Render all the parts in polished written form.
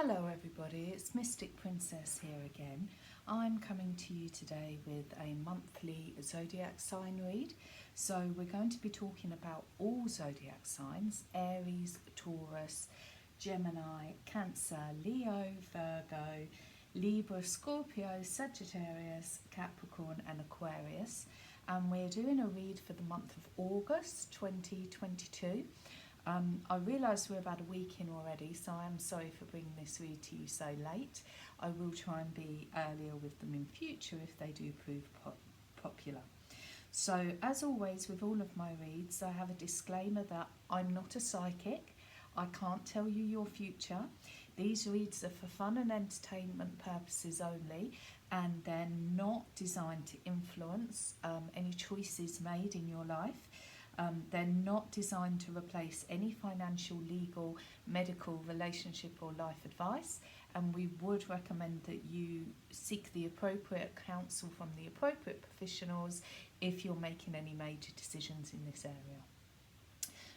Hello everybody, it's Mystic Princess here again. I'm coming to you today with a monthly zodiac sign read. So we're going to be talking about all zodiac signs: Aries, Taurus, Gemini, Cancer, Leo, Virgo, Libra, Scorpio, Sagittarius, Capricorn and Aquarius. And we're doing a read for the month of August 2022. I realise we're about a week in already, so I am sorry for bringing this read to you so late. I will try and be earlier with them in future if they do prove popular. So as always with all of my reads, I have a disclaimer that I'm not a psychic. I can't tell you your future. These reads are for fun and entertainment purposes only, and they're not designed to influence any choices made in your life. They're not designed to replace any financial, legal, medical, relationship or life advice, and we would recommend that you seek the appropriate counsel from the appropriate professionals if you're making any major decisions in this area.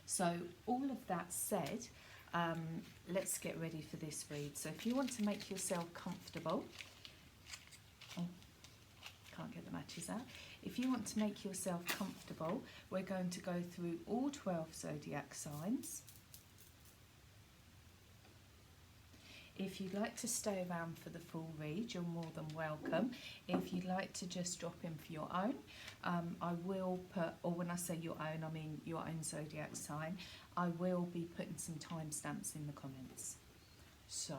So all of that said, let's get ready for this read. So if you want to make yourself comfortable, can't get the matches out. If you want to make yourself comfortable, we're going to go through all 12 zodiac signs. If you'd like to stay around for the full read, you're more than welcome. If you'd like to just drop in for your own, I will put, or when I say your own, I mean your own zodiac sign, I will be putting some timestamps in the comments. So,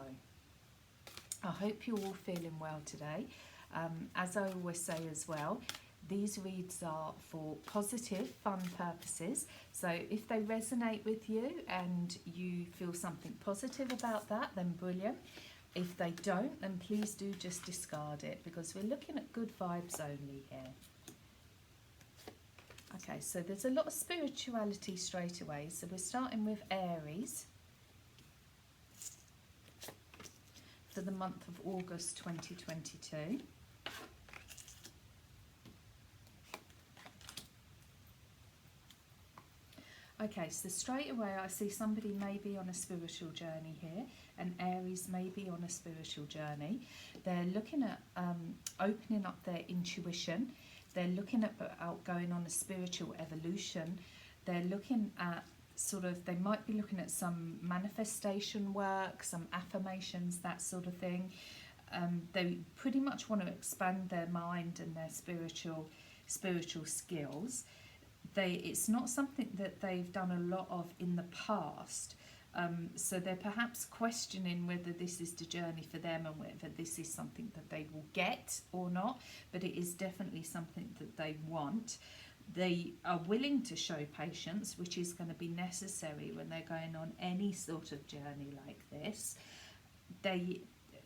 I hope you're all feeling well today. As I always say as well, these reads are for positive, fun purposes. So if they resonate with you and you feel something positive about that, then brilliant. If they don't, then please do just discard it, because we're looking at good vibes only here. Okay, so there's a lot of spirituality straight away. So we're starting with Aries for the month of August 2022. Okay, so straight away I see somebody may be on a spiritual journey here, and Aries may be on a spiritual journey. They're looking at opening up their intuition. They're looking at going on a spiritual evolution. They're looking at they might be looking at some manifestation work, some affirmations, that sort of thing. They pretty much want to expand their mind and their spiritual skills. It's not something that they've done a lot of in the past, so they're perhaps questioning whether this is the journey for them and whether this is something that they will get or not, but it is definitely something that they want. They are willing to show patience, which is going to be necessary when they're going on any sort of journey like this.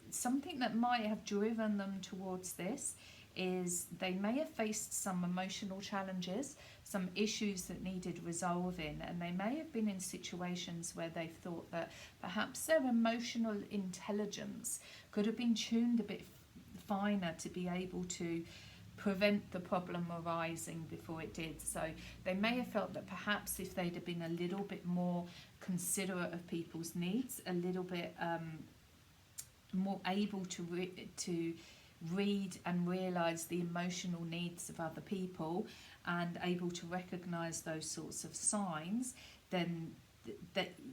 Something that might have driven them towards this is they may have faced some emotional challenges, some issues that needed resolving, and they may have been in situations where they've thought that perhaps their emotional intelligence could have been tuned a bit finer to be able to prevent the problem arising before it did. So they may have felt that perhaps if they'd have been a little bit more considerate of people's needs, a little bit more able to read and realise the emotional needs of other people and able to recognise those sorts of signs, then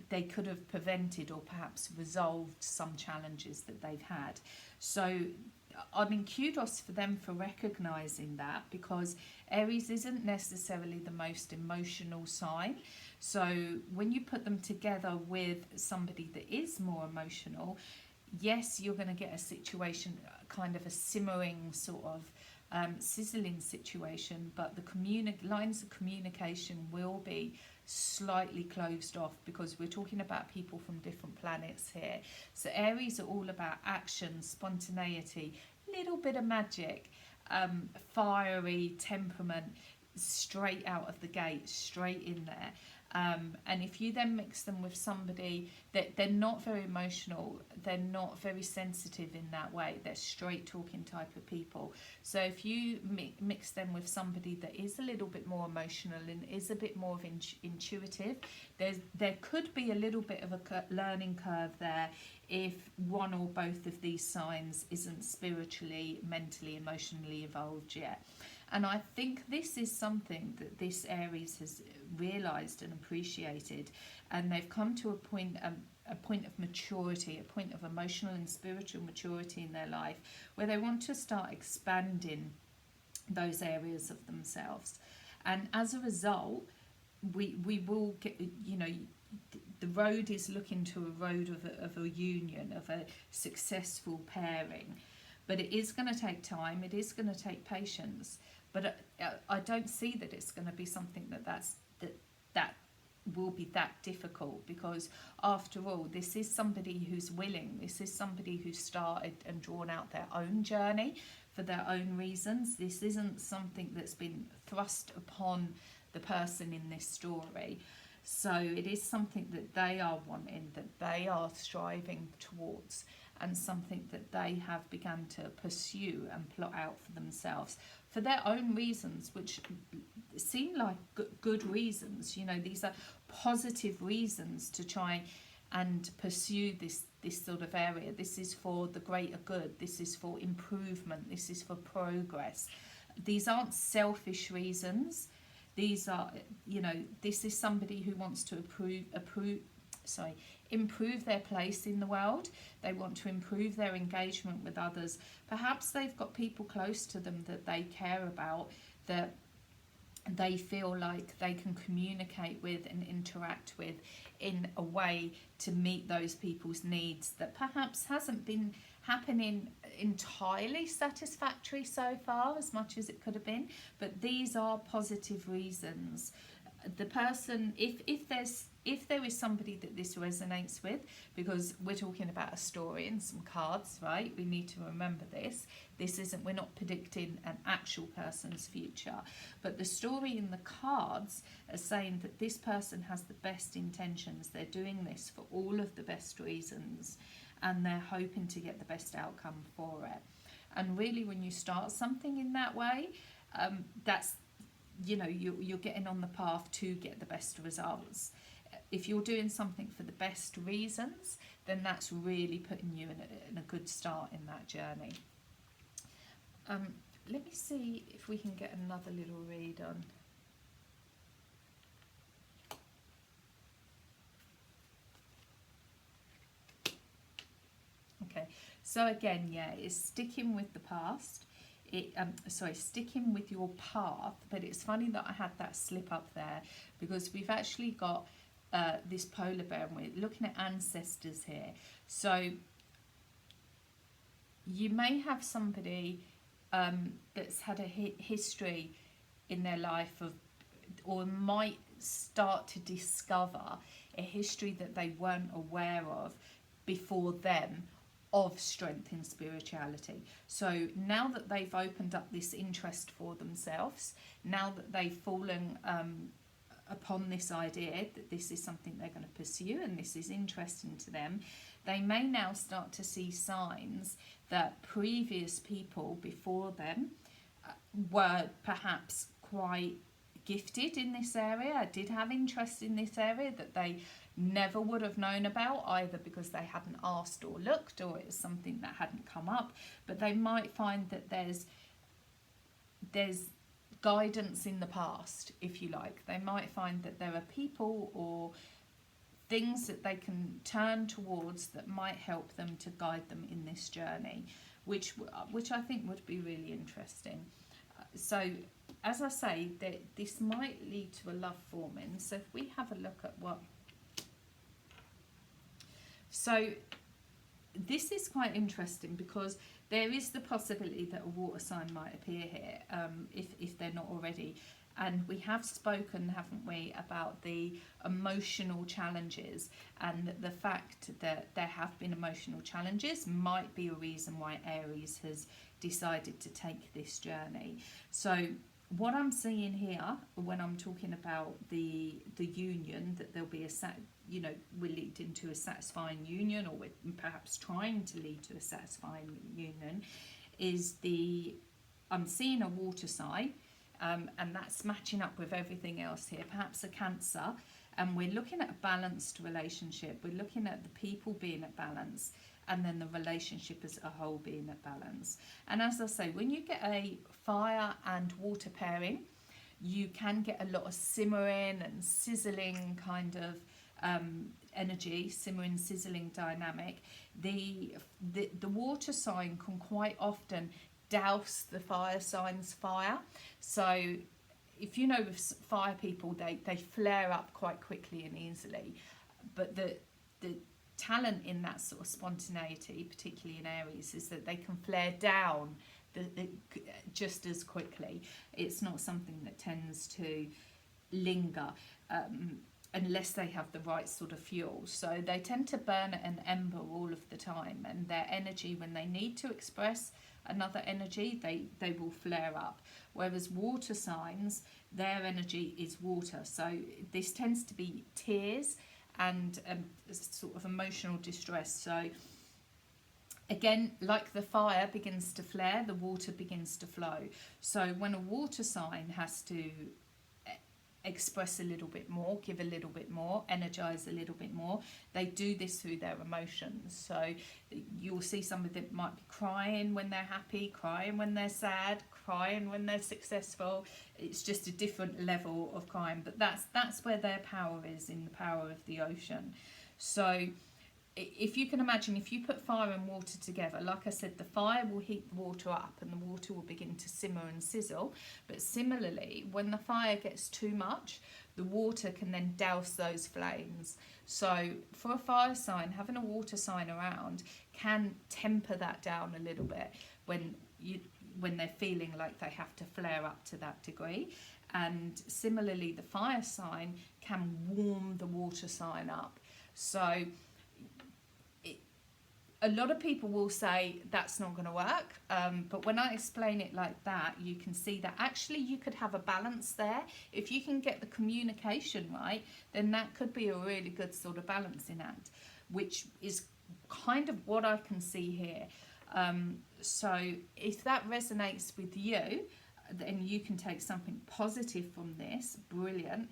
they could have prevented or perhaps resolved some challenges that they've had. So I mean, kudos for them for recognising that, because Aries isn't necessarily the most emotional sign. So when you put them together with somebody that is more emotional, yes, you're going to get a situation, kind of a simmering sort of sizzling situation, but the lines of communication will be slightly closed off, because we're talking about people from different planets here. So Aries are all about action, spontaneity, little bit of magic, fiery temperament, straight out of the gate, straight in there. And if you then mix them with somebody that they're not very emotional, they're not very sensitive in that way, they're straight talking type of people. So if you mix them with somebody that is a little bit more emotional and is a bit more of intuitive, there could be a little bit of a learning curve there if one or both of these signs isn't spiritually, mentally, emotionally evolved yet. And I think this is something that this Aries has realised and appreciated, and they've come to a point of maturity, a point of emotional and spiritual maturity in their life, where they want to start expanding those areas of themselves. And as a result, we will get, you know, the road is looking to a road of a union, of a successful pairing. But it is going to take time, it is going to take patience. But I don't see that it's going to be something that will be that difficult, because after all, this is somebody who's willing, this is somebody who started and drawn out their own journey for their own reasons. This isn't something that's been thrust upon the person in this story. So it is something that they are wanting, that they are striving towards, and something that they have begun to pursue and plot out for themselves for their own reasons, which seem like good reasons. You know, these are positive reasons to try and pursue this sort of area. This is for the greater good, this is for improvement, this is for progress. These aren't selfish reasons. These are, you know, this is somebody who wants to improve their place in the world. They want to improve their engagement with others. Perhaps they've got people close to them that they care about, that they feel like they can communicate with and interact with in a way to meet those people's needs that perhaps hasn't been happening entirely satisfactory so far, as much as it could have been. But these are positive reasons. The person, if there is somebody that this resonates with, because we're talking about a story and some cards, right? We need to remember this. This isn't, we're not predicting an actual person's future, but the story in the cards are saying that this person has the best intentions. They're doing this for all of the best reasons, and they're hoping to get the best outcome for it. And really, when you start something in that way, that's, you know, you're getting on the path to get the best results. If you're doing something for the best reasons, then that's really putting you in a good start in that journey. Let me see if we can get another little read on. Okay, so again, yeah, it's sticking with the past. Sticking with your path. But it's funny that I had that slip up there, because we've actually got this polar bear, and we're looking at ancestors here. So you may have somebody that's had a history in their life of, or might start to discover a history that they weren't aware of before them, of strength in spirituality. So now that they've opened up this interest for themselves, now that they've fallen upon this idea that this is something they're going to pursue and this is interesting to them, they may now start to see signs that previous people before them were perhaps quite gifted in this area, did have interest in this area that they never would have known about, either because they hadn't asked or looked, or it was something that hadn't come up. But they might find that there's guidance in the past, if you like. They might find that there are people or things that they can turn towards that might help them to guide them in this journey, which I think would be really interesting. So as I say, that this might lead to a love forming. So if we have a look at what, so this is quite interesting, because there is the possibility that a water sign might appear here, if they're not already. And we have spoken, haven't we, about the emotional challenges, and the fact that there have been emotional challenges might be a reason why Aries has decided to take this journey. So what I'm seeing here when I'm talking about the union, that there'll be we're leading to a satisfying union, or we're perhaps trying to lead to a satisfying union, is I'm seeing a water sign, and that's matching up with everything else here, perhaps a Cancer, and we're looking at a balanced relationship. We're looking at the people being at balance, and then the relationship as a whole being at balance. And as I say, when you get a fire and water pairing, you can get a lot of simmering and sizzling kind of energy, simmering, sizzling dynamic. The water sign can quite often douse the fire sign's fire. So if you know, with fire people, they flare up quite quickly and easily, but the talent in that sort of spontaneity, particularly in Aries, is that they can flare down just as quickly. It's not something that tends to linger unless they have the right sort of fuel. So they tend to burn at an ember all of the time, and their energy, when they need to express another energy, they will flare up. Whereas water signs, their energy is water. So this tends to be tears and sort of emotional distress. So again, like the fire begins to flare, the water begins to flow. So when a water sign has to express a little bit more, give a little bit more, energize a little bit more, they do this through their emotions. So you'll see some of them might be crying when they're happy, crying when they're sad, crying when they're successful. It's just a different level of crying, but that's where their power is, in the power of the ocean. So if you can imagine, if you put fire and water together, like I said, the fire will heat the water up and the water will begin to simmer and sizzle. But similarly, when the fire gets too much, the water can then douse those flames. So for a fire sign, having a water sign around can temper that down a little bit when they're feeling like they have to flare up to that degree. And similarly, the fire sign can warm the water sign up. So a lot of people will say that's not going to work, but when I explain it like that, you can see that actually you could have a balance there. If you can get the communication right, then that could be a really good sort of balancing act, which is kind of what I can see here. So if that resonates with you, then you can take something positive from this. Brilliant.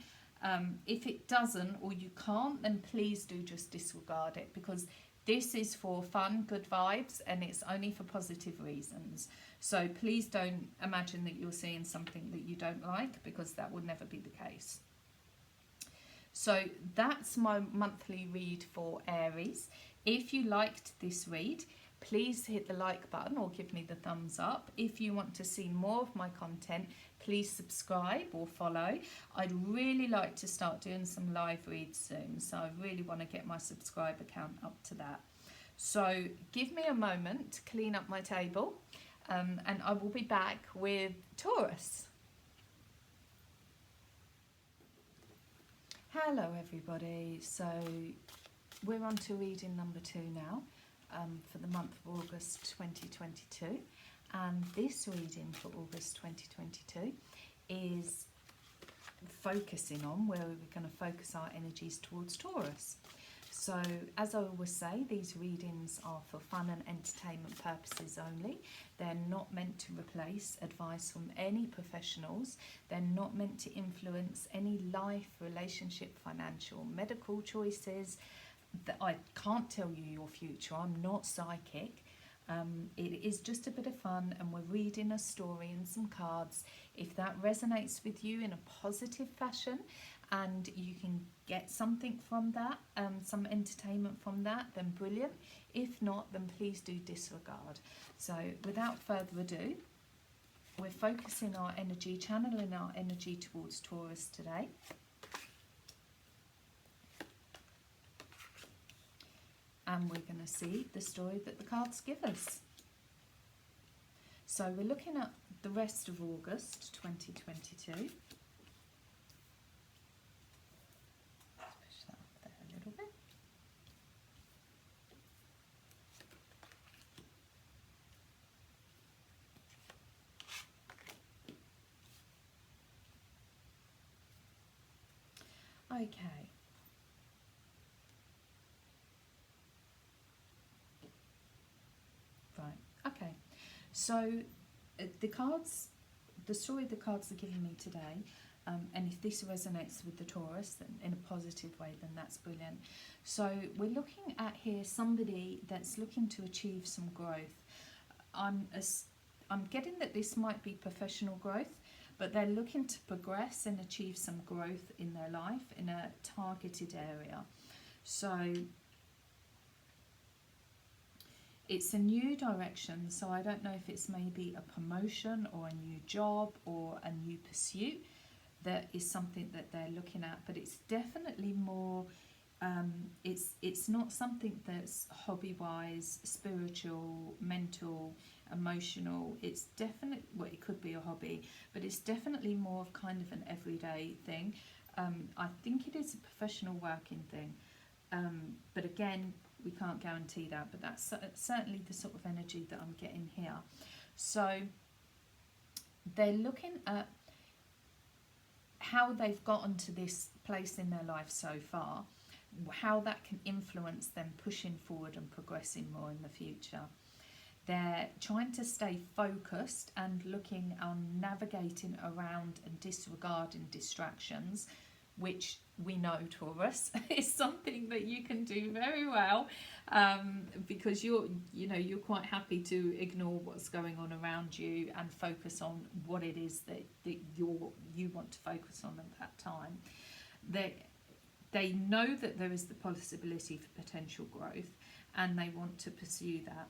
If it doesn't, or you can't, then please do just disregard it, because this is for fun, good vibes, and it's only for positive reasons. So please don't imagine that you're seeing something that you don't like, because that will never be the case. So that's my monthly read for Aries. If you liked this read, please hit the like button or give me the thumbs up. If you want to see more of my content, please subscribe or follow. I'd really like to start doing some live reads soon, so I really want to get my subscriber count up to that. So give me a moment to clean up my table, and I will be back with Taurus. Hello everybody, so we're on to reading number 2 now. For the month of August 2022, and this reading for August 2022 is focusing on where we're going to focus our energies towards Taurus. So as I always say, these readings are for fun and entertainment purposes only. They're not meant to replace advice from any professionals. They're not meant to influence any life, relationship, financial, medical choices. That I can't tell you your future. I'm not psychic. It is just a bit of fun, and we're reading a story and some cards. If that resonates with you in a positive fashion and you can get something from that, some entertainment from that, then brilliant. If not, then please do disregard. So without further ado, we're focusing our energy, channeling our energy towards Taurus today. And we're going to see the story that the cards give us. So we're looking at the rest of August 2022. Let's push that up there a little bit. Okay. Right. Okay. So the story the cards are giving me today, and if this resonates with the Taurus then in a positive way, then that's brilliant. So we're looking at here somebody that's looking to achieve some growth. I'm getting that this might be professional growth, but they're looking to progress and achieve some growth in their life in a targeted area. So it's a new direction, so I don't know if it's maybe a promotion or a new job or a new pursuit that is something that they're looking at, but it's definitely more, it's not something that's hobby-wise, spiritual, mental, emotional. It's definitely, well, it could be a hobby, but it's definitely more of kind of an everyday thing. I think it is a professional working thing, but again, we can't guarantee that, but that's certainly the sort of energy that I'm getting here. So they're looking at how they've gotten to this place in their life so far, how that can influence them pushing forward and progressing more in the future. They're trying to stay focused and looking on navigating around and disregarding distractions, which we know, Taurus, is something that you can do very well, because you're quite happy to ignore what's going on around you and focus on what it is that you want to focus on at that time. They know that there is the possibility for potential growth, and they want to pursue that.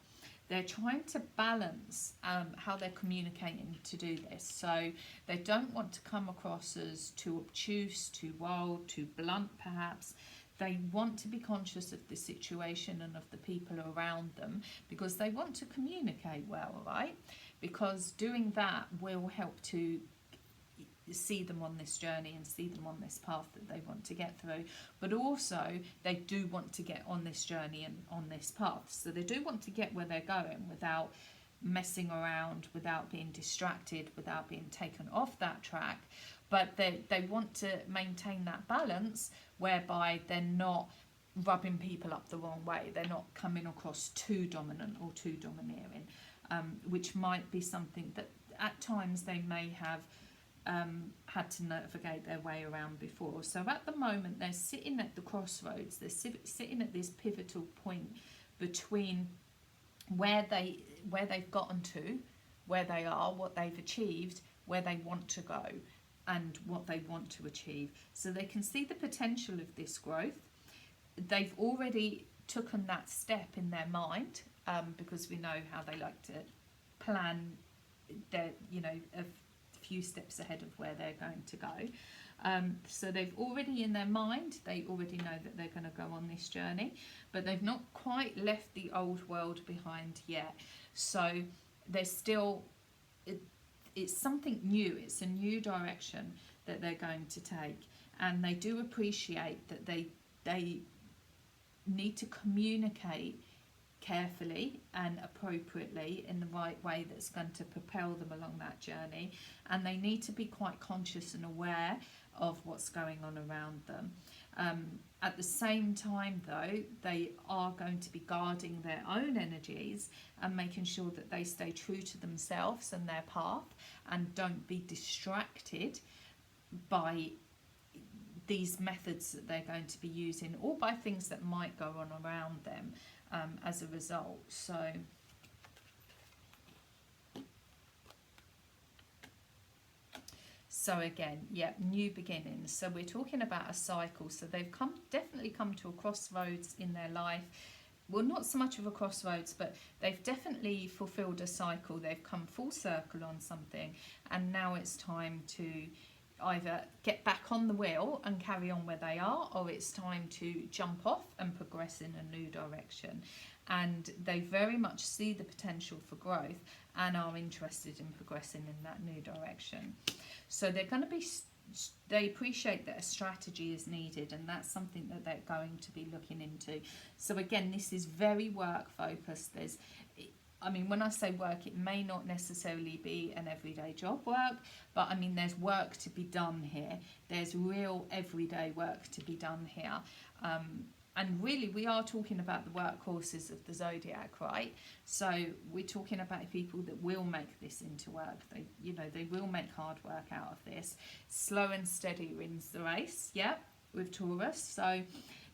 They're trying to balance how they're communicating to do this. So they don't want to come across as too obtuse, too wild, too blunt perhaps. They want to be conscious of the situation and of the people around them, because they want to communicate well, right? Because doing that will help to see them on this journey and see them on this path that they want to get through. But also they do want to get on this journey and on this path, so they do want to get where they're going without messing around, without being distracted, without being taken off that track. But they want to maintain that balance whereby they're not rubbing people up the wrong way, they're not coming across too dominant or too domineering, which might be something that at times they may have had to navigate their way around before. So at the moment they're sitting at the crossroads, they're sitting at this pivotal point between where they've gotten to, where they are, what they've achieved, where they want to go and what they want to achieve. So they can see the potential of this growth. They've already taken that step in their mind, because we know how they like to plan their, a few steps ahead of where they're going to go. So they've already in their mind, they already know that they're going to go on this journey, but they've not quite left the old world behind yet. So they're still, it's something new, it's a new direction that they're going to take, and they do appreciate that they need to communicate carefully and appropriately in the right way that's going to propel them along that journey, and they need to be quite conscious and aware of what's going on around them. At the same time though, they are going to be guarding their own energies and making sure that they stay true to themselves and their path, and don't be distracted by these methods that they're going to be using, or by things that might go on around them as a result. So again, yeah, new beginnings. So we're talking about a cycle. So they've definitely come to a crossroads in their life. Well, not so much of a crossroads, but they've definitely fulfilled a cycle. They've come full circle on something, and now it's time to either get back on the wheel and carry on where they are, or it's time to jump off and progress in a new direction. And they very much see the potential for growth and are interested in progressing in that new direction. So they're going to be, they appreciate that a strategy is needed, and that's something that they're going to be looking into. So again, this is very work focused. I mean, when I say work, it may not necessarily be an everyday job work, but I mean, there's work to be done here. There's real everyday work to be done here. And really, we are talking about the workhorses of the zodiac, right? So we're talking about people that will make this into work. They, you know, they will make hard work out of this. Slow and steady wins the race, yeah, with Taurus. So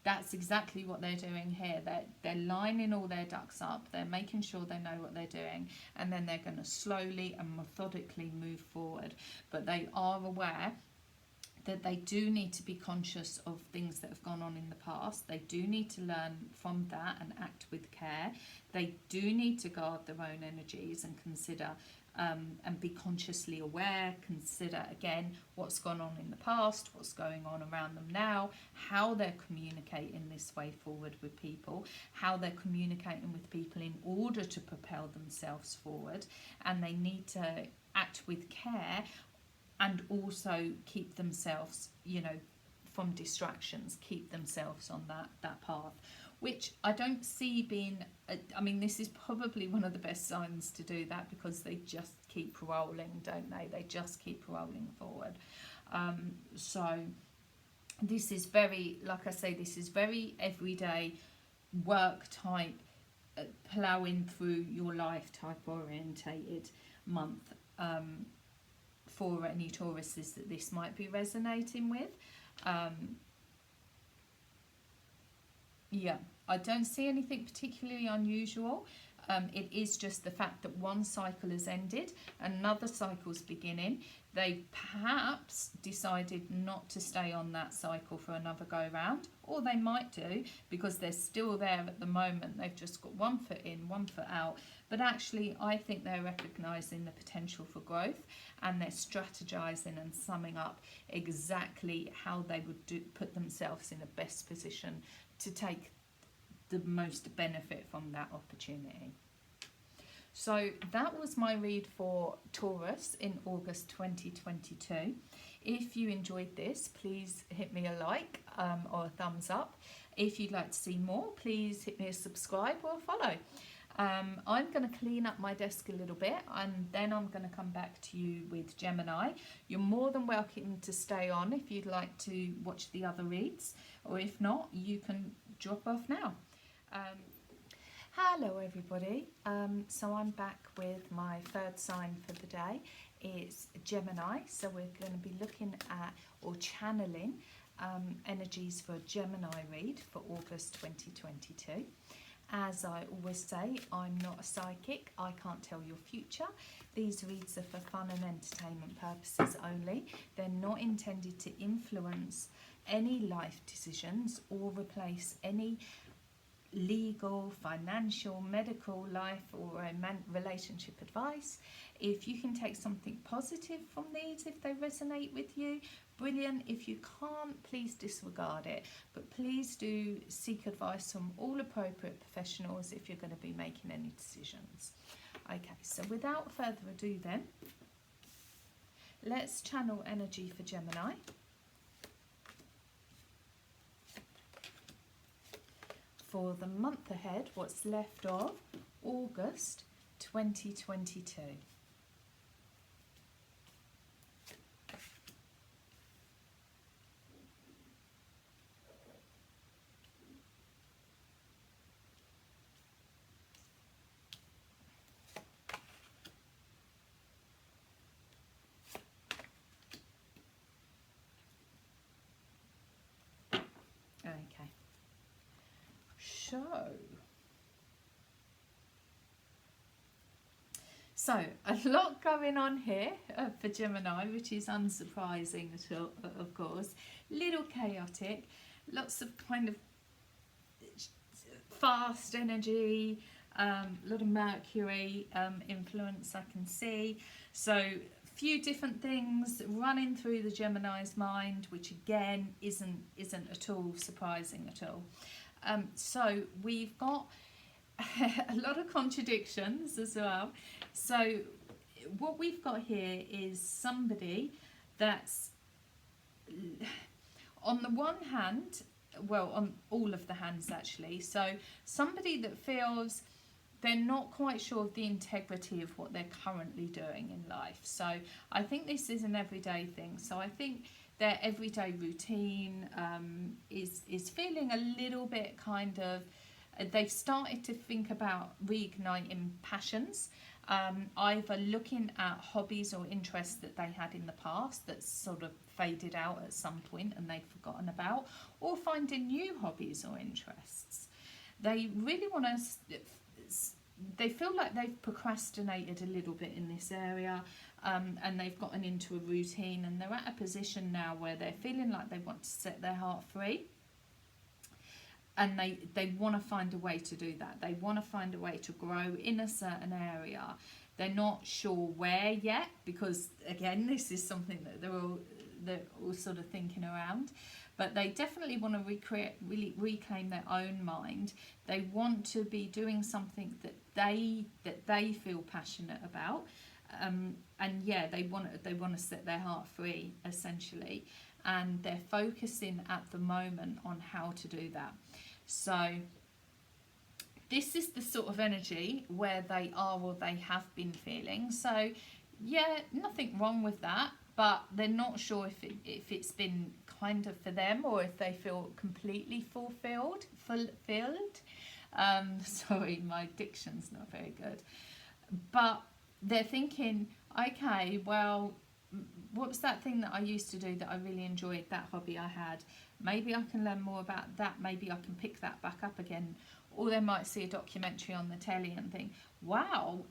that's exactly what they're doing here. They're lining all their ducks up. They're making sure they know what they're doing. And then they're going to slowly and methodically move forward. But they are aware that they do need to be conscious of things that have gone on in the past. They do need to learn from that and act with care. They do need to guard their own energies and consider and be consciously aware, consider again what's gone on in the past, what's going on around them now, how they're communicating this way forward with people, how they're communicating with people in order to propel themselves forward, and they need to act with care and also keep themselves, you know, from distractions, keep themselves on that path, which I don't see being, I mean, this is probably one of the best signs to do that, because they just keep rolling, don't they? They just keep rolling forward. So this is very, like I say, this is very everyday work type, ploughing through your life type orientated month. For any Tauruses that this might be resonating with. Yeah, I don't see anything particularly unusual. It is just the fact that one cycle has ended, another cycle's beginning. They perhaps decided not to stay on that cycle for another go round, or they might do because they're still there at the moment. They've just got one foot in, one foot out. But actually, I think they're recognising the potential for growth, and they're strategising and summing up exactly how they would put themselves in the best position to take the most benefit from that opportunity. So that was my read for Taurus in August 2022. If you enjoyed this, please hit me a like or a thumbs up. If you'd like to see more, please hit me a subscribe or a follow. I'm going to clean up my desk a little bit, and then I'm going to come back to you with Gemini. You're more than welcome to stay on if you'd like to watch the other reads, or if not, you can drop off now. Hello everybody, so I'm back with my third sign for the day. It's Gemini, so we're going to be looking at or channeling energies for a Gemini read for August 2022. As I always say, I'm not a psychic, I can't tell your future. These reads are for fun and entertainment purposes only. They're not intended to influence any life decisions or replace any legal, financial, medical, life or relationship advice. If you can take something positive from these, if they resonate with you, brilliant. If you can't, please disregard it, but please do seek advice from all appropriate professionals if you're going to be making any decisions. Okay, so without further ado then, let's channel energy for Gemini. For the month ahead, what's left of August 2022. Okay. So a lot going on here for Gemini, which is unsurprising at all, of course. Little chaotic, lots of kind of fast energy, a lot of Mercury influence I can see. So few different things running through the Gemini's mind, which again isn't at all surprising at all. So we've got a lot of contradictions as well. So what we've got here is somebody that's on the one hand, well, on all of the hands actually, so somebody that feels they're not quite sure of the integrity of what they're currently doing in life. So I think this is an everyday thing. So I think their everyday routine is feeling a little bit kind of, they've started to think about reigniting passions, either looking at hobbies or interests that they had in the past that sort of faded out at some point and they'd forgotten about, or finding new hobbies or interests. They really want to, they feel like they've procrastinated a little bit in this area, and they've gotten into a routine, and they're at a position now where they're feeling like they want to set their heart free, and they want to find a way to do that. They want to find a way to grow in a certain area. They're not sure where yet, because again, this is something that they're all sort of thinking around. But they definitely want to reclaim their own mind. They want to be doing something that they feel passionate about, and yeah, they want to set their heart free essentially, and they're focusing at the moment on how to do that. So this is the sort of energy where they are or they have been feeling. So yeah, nothing wrong with that, but they're not sure if it's been kind of for them, or if they feel completely fulfilled. Sorry, my diction's not very good. But they're thinking, okay, well, what was that thing that I used to do that I really enjoyed, that hobby I had? Maybe I can learn more about that. Maybe I can pick that back up again. Or they might see a documentary on the telly and think, wow,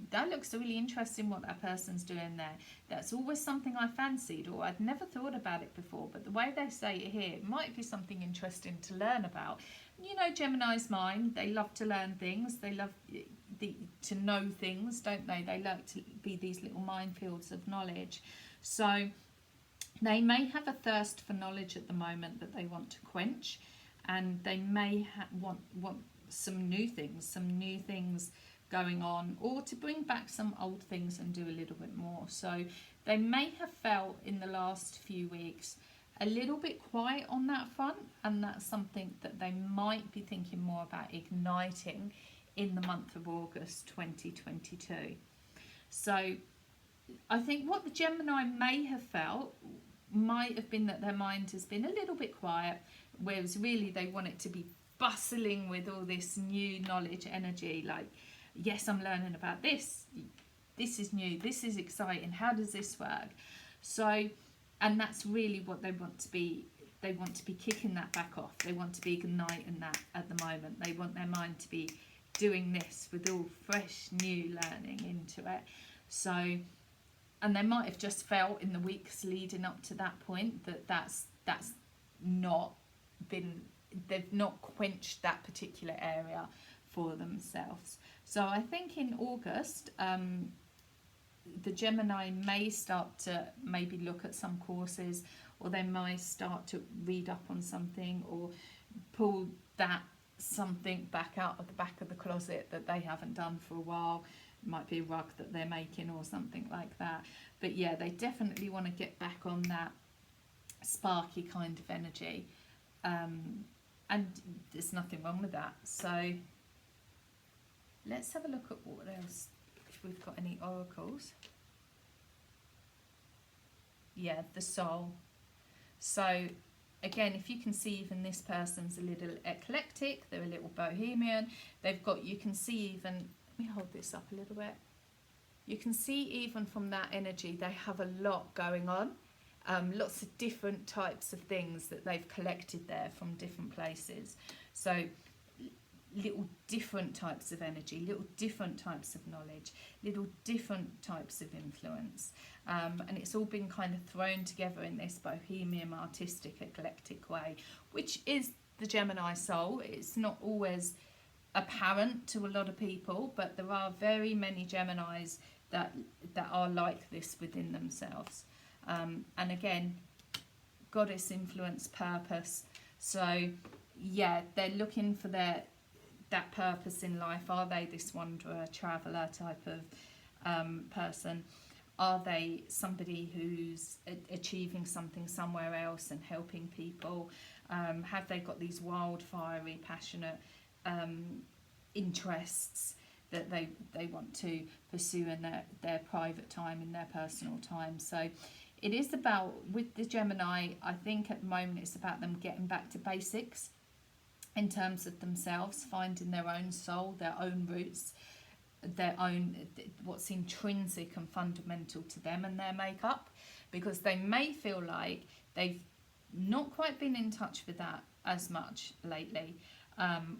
that looks really interesting what that person's doing there. That's always something I fancied, or I'd never thought about it before. But the way they say it here, it might be something interesting to learn about. You know, Gemini's mind, they love to learn things. They love to know things, don't they? They like to be these little minefields of knowledge. So they may have a thirst for knowledge at the moment that they want to quench. And they may want some new things going on, or to bring back some old things and do a little bit more. So they may have felt in the last few weeks a little bit quiet on that front, and that's something that they might be thinking more about igniting in the month of August 2022. So I think what the Gemini may have felt might have been that their mind has been a little bit quiet, whereas really they want it to be bustling with all this new knowledge energy, like, yes, I'm learning about this is new, this is exciting, how does this work? So, and that's really what they want to be kicking that back off. They want to be igniting that at the moment. They want their mind to be doing this with all fresh new learning into it. So, and they might have just felt in the weeks leading up to that point that that's not been, they've not quenched that particular area for themselves. So I think in August, the Gemini may start to maybe look at some courses, or they might start to read up on something, or pull that something back out of the back of the closet that they haven't done for a while. It might be a rug that they're making or something like that. But yeah, they definitely want to get back on that sparky kind of energy. And there's nothing wrong with that. So let's have a look at what else, if we've got any oracles. Yeah, the soul. So again, if you can see, even this person's a little eclectic, they're a little bohemian. They've got, you can see even, let me hold this up a little bit. You can see even from that energy, they have a lot going on. Lots of different types of things that they've collected there from different places. So little different types of energy, little different types of knowledge, little different types of influence. And it's all been kind of thrown together in this bohemian, artistic, eclectic way, which is the Gemini soul. It's not always apparent to a lot of people, but there are very many Geminis that are like this within themselves. And again, goddess influence, purpose. So yeah, they're looking for that purpose in life. Are they this wanderer, traveller type of person? Are they somebody who's achieving something somewhere else and helping people? Have they got these wild, fiery, passionate interests? that they want to pursue in their private time, in their personal time. So it is about, with the Gemini, I think at the moment it's about them getting back to basics in terms of themselves, finding their own soul, their own roots, their own, what's intrinsic and fundamental to them and their makeup, because they may feel like they've not quite been in touch with that as much lately,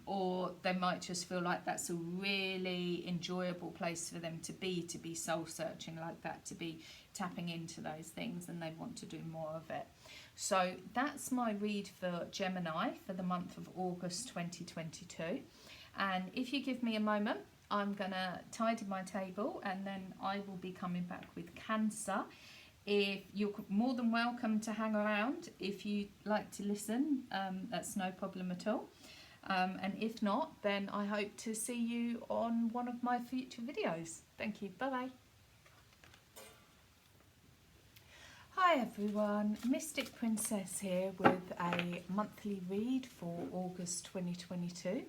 or they might just feel like that's a really enjoyable place for them to be soul searching like that, to be tapping into those things, and they want to do more of it. So that's my read for Gemini for the month of August 2022. And if you give me a moment, I'm going to tidy my table and then I will be coming back with Cancer. If you're more than welcome to hang around if you like to listen, that's no problem at all. And if not, then I hope to see you on one of my future videos. Thank you. Bye bye. Hi everyone, Mystic Princess here with a monthly read for August 2022,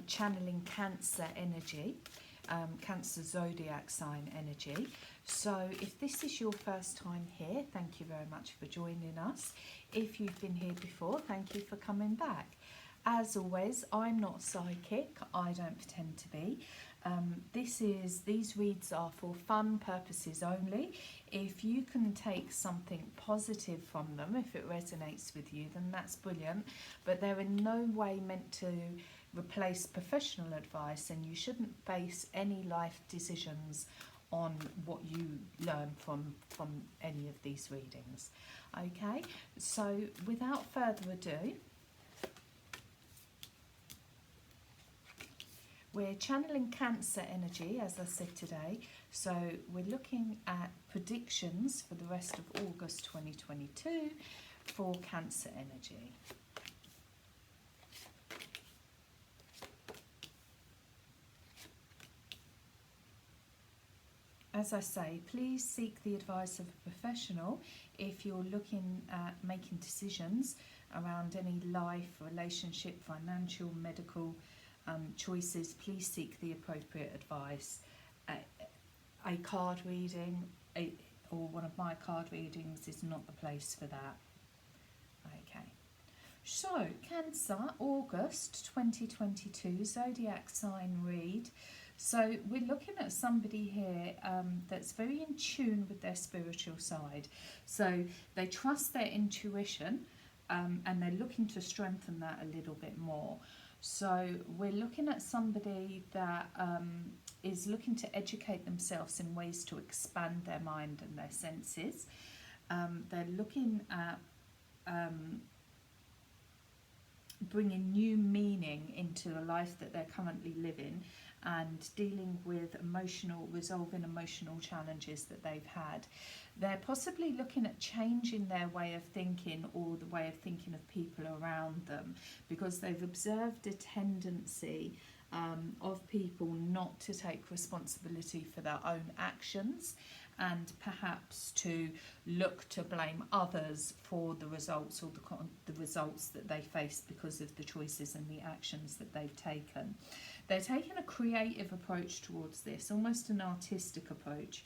channeling Cancer energy, Cancer zodiac sign energy. So if this is your first time here, thank you very much for joining us. If you've been here before, thank you for coming back. As always, I'm not psychic, I don't pretend to be. These reads are for fun purposes only. If you can take something positive from them, if it resonates with you, then that's brilliant. But they're in no way meant to replace professional advice, and you shouldn't base any life decisions on what you learn from any of these readings. Okay, so without further ado, we're channeling Cancer energy, as I said today. So we're looking at predictions for the rest of August 2022 for Cancer energy. As I say, please seek the advice of a professional if you're looking at making decisions around any life, relationship, financial, medical choices. Please seek the appropriate advice. A card reading or one of my card readings is not the place for that. Okay, so Cancer, August 2022, zodiac sign read. So we're looking at somebody here that's very in tune with their spiritual side. So they trust their intuition and they're looking to strengthen that a little bit more. So we're looking at somebody that is looking to educate themselves in ways to expand their mind and their senses. They're looking at bringing new meaning into a life that they're currently living, and dealing with resolving emotional challenges that they've had. They're possibly looking at changing their way of thinking, or the way of thinking of people around them, because they've observed a tendency of people not to take responsibility for their own actions, and perhaps to look to blame others for the results, or the results that they face because of the choices and the actions that they've taken. They're taking a creative approach towards this, almost an artistic approach.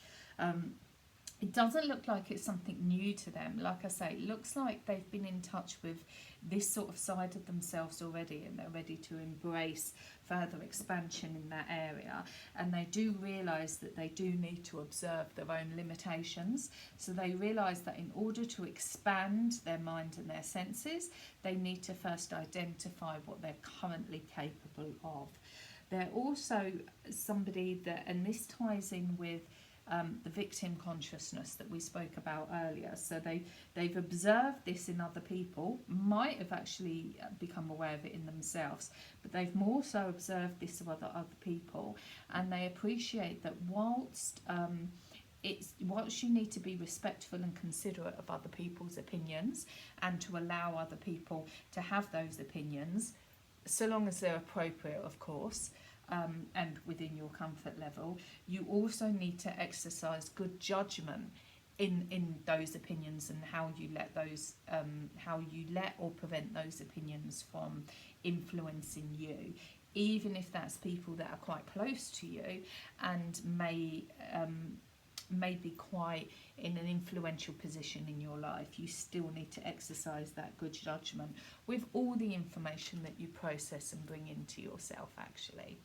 It doesn't look like it's something new to them. Like I say, it looks like they've been in touch with this sort of side of themselves already, and they're ready to embrace further expansion in that area. And they do realise that they do need to observe their own limitations. So they realise that in order to expand their mind and their senses, they need to first identify what they're currently capable of. They're also somebody that, and this ties in with the victim consciousness that we spoke about earlier. So they've observed this in other people, might have actually become aware of it in themselves, but they've more so observed this of other people, and they appreciate that whilst you need to be respectful and considerate of other people's opinions, and to allow other people to have those opinions, so long as they're appropriate, of course, and within your comfort level, you also need to exercise good judgment in those opinions, and how you let or prevent those opinions from influencing you. even if that's people that are quite close to you and may be quite in an influential position in your life. You still need to exercise that good judgment with all the information that you process and bring into yourself, actually.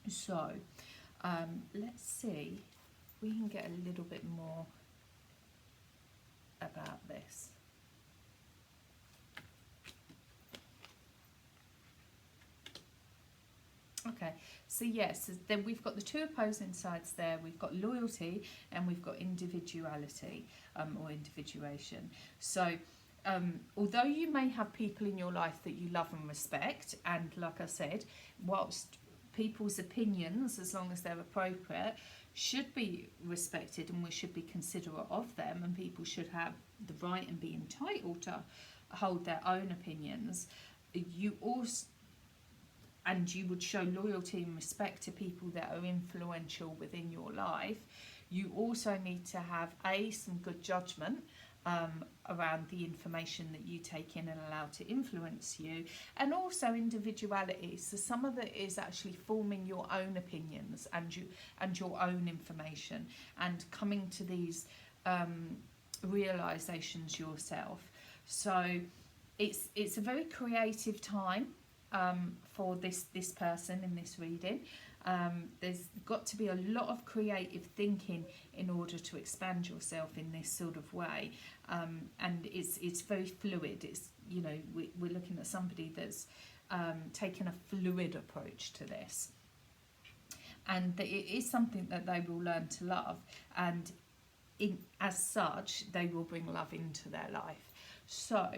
So let's see if we can get a little bit more about this. Okay, so yes, then we've got the two opposing sides there. We've got loyalty and we've got individuality, or individuation. So although you may have people in your life that you love and respect, and like I said, whilst people's opinions, as long as they're appropriate, should be respected and we should be considerate of them, and people should have the right and be entitled to hold their own opinions, you also, and you would show loyalty and respect to people that are influential within your life, you also need to have some good judgment around the information that you take in and allow to influence you, and also individuality. So some of it is actually forming your own opinions and your own information, and coming to these realizations yourself. So it's a very creative time for this person in this reading. There's got to be a lot of creative thinking in order to expand yourself in this sort of way, and it's very fluid. It's, you know, we're looking at somebody that's taken a fluid approach to this, and it is something that they will learn to love, and as such they will bring love into their life. So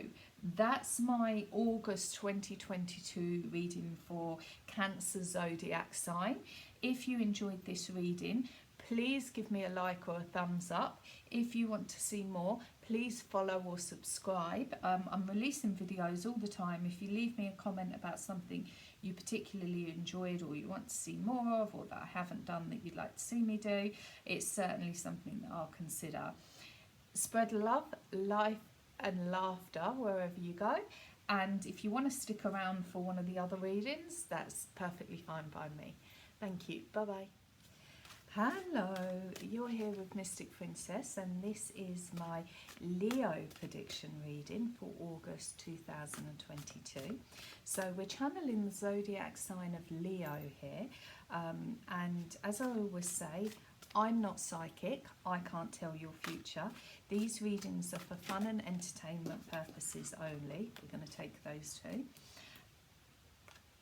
that's my August 2022 reading for Cancer zodiac sign. If you enjoyed this reading, please give me a like or a thumbs up. If you want to see more, please follow or subscribe. I'm releasing videos all the time. If you leave me a comment about something you particularly enjoyed or you want to see more of, or that I haven't done that you'd like to see me do, it's certainly something that I'll consider. Spread love, life and laughter wherever you go, and if you want to stick around for one of the other readings, that's perfectly fine by me. Thank you. Bye bye. Hello, you're here with Mystic Princess, and this is my Leo prediction reading for August 2022. So we're channeling the zodiac sign of Leo here, and as I always say, I'm not psychic. I can't tell your future. These readings are for fun and entertainment purposes only. We're going to take those two.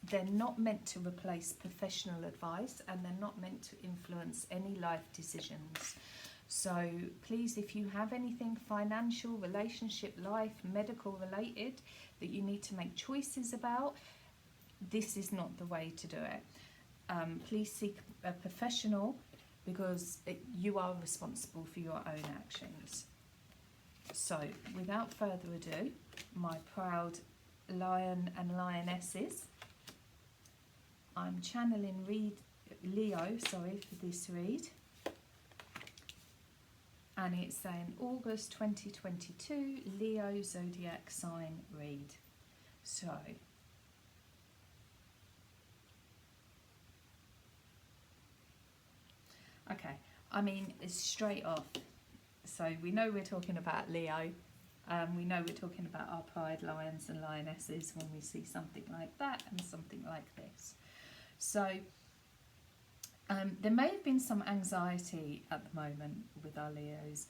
They're not meant to replace professional advice, and they're not meant to influence any life decisions. So please, if you have anything financial, relationship, life, medical related that you need to make choices about, this is not the way to do it. Please seek a professional, because you are responsible for your own actions. So, without further ado, my proud lion and lionesses, I'm channeling Leo for this read. And it's an August 2022 Leo zodiac sign read. So, okay, I mean, it's straight off. So we know we're talking about Leo. We know we're talking about our pride lions and lionesses when we see something like that and something like this. So there may have been some anxiety at the moment with our Leos.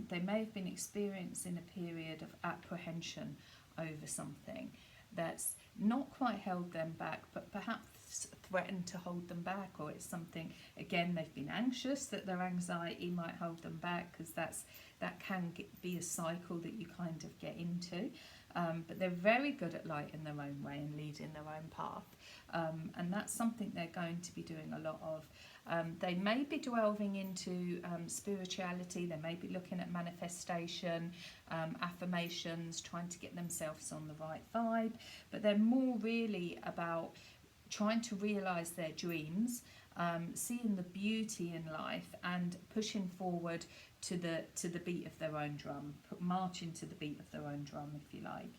They may have been experiencing a period of apprehension over something that's not quite held them back, but perhaps threatened to hold them back, or it's something, again, they've been anxious that their anxiety might hold them back, because that can be a cycle that you kind of get into. But they're very good at lighting their own way and leading their own path, and that's something they're going to be doing a lot of. They may be delving into spirituality. They may be looking at manifestation, affirmations, trying to get themselves on the right vibe, but they're more really about trying to realise their dreams, seeing the beauty in life and pushing forward to the beat of their own drum, marching to the beat of their own drum, if you like.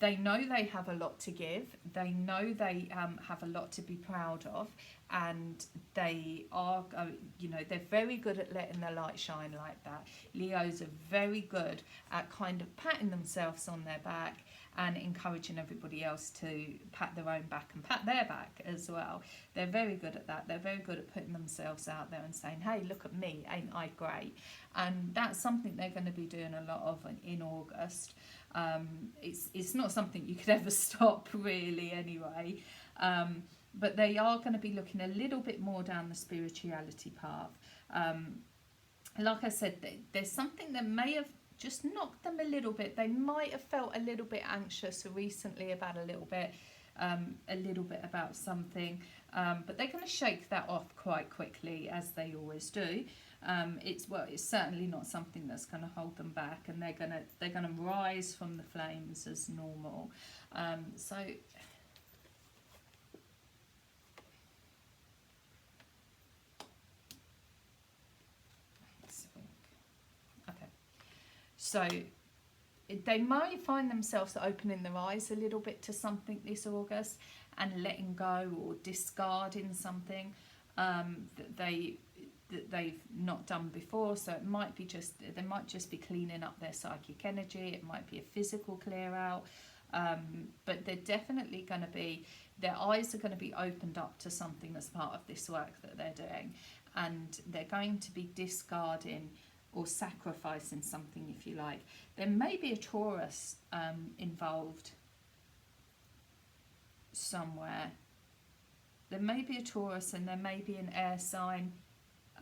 They know they have a lot to give. They know they have a lot to be proud of, and they are, you know, they're very good at letting their light shine like that. Leos are very good at kind of patting themselves on their back and encouraging everybody else to pat their own back and pat their back as well. They're very good at that. They're very good at putting themselves out there and saying, hey, look at me, ain't I great? And that's something they're going to be doing a lot of in August. It's not something you could ever stop really anyway, but they are going to be looking a little bit more down the spirituality path. Like I said, there's something that may have just knocked them a little bit. They might have felt a little bit anxious recently about a little bit about something, but they're going to shake that off quite quickly, as they always do. It's certainly not something that's going to hold them back, and they're going to rise from the flames as normal. So they might find themselves opening their eyes a little bit to something this August and letting go or discarding something that they've not done before. So it might be they might just be cleaning up their psychic energy. It might be a physical clear out, but they're definitely going to be, their eyes are going to be opened up to something as part of this work that they're doing, and they're going to be discarding or sacrificing something, if you like. There may be a Taurus involved somewhere. There may be a Taurus, and there may be an air sign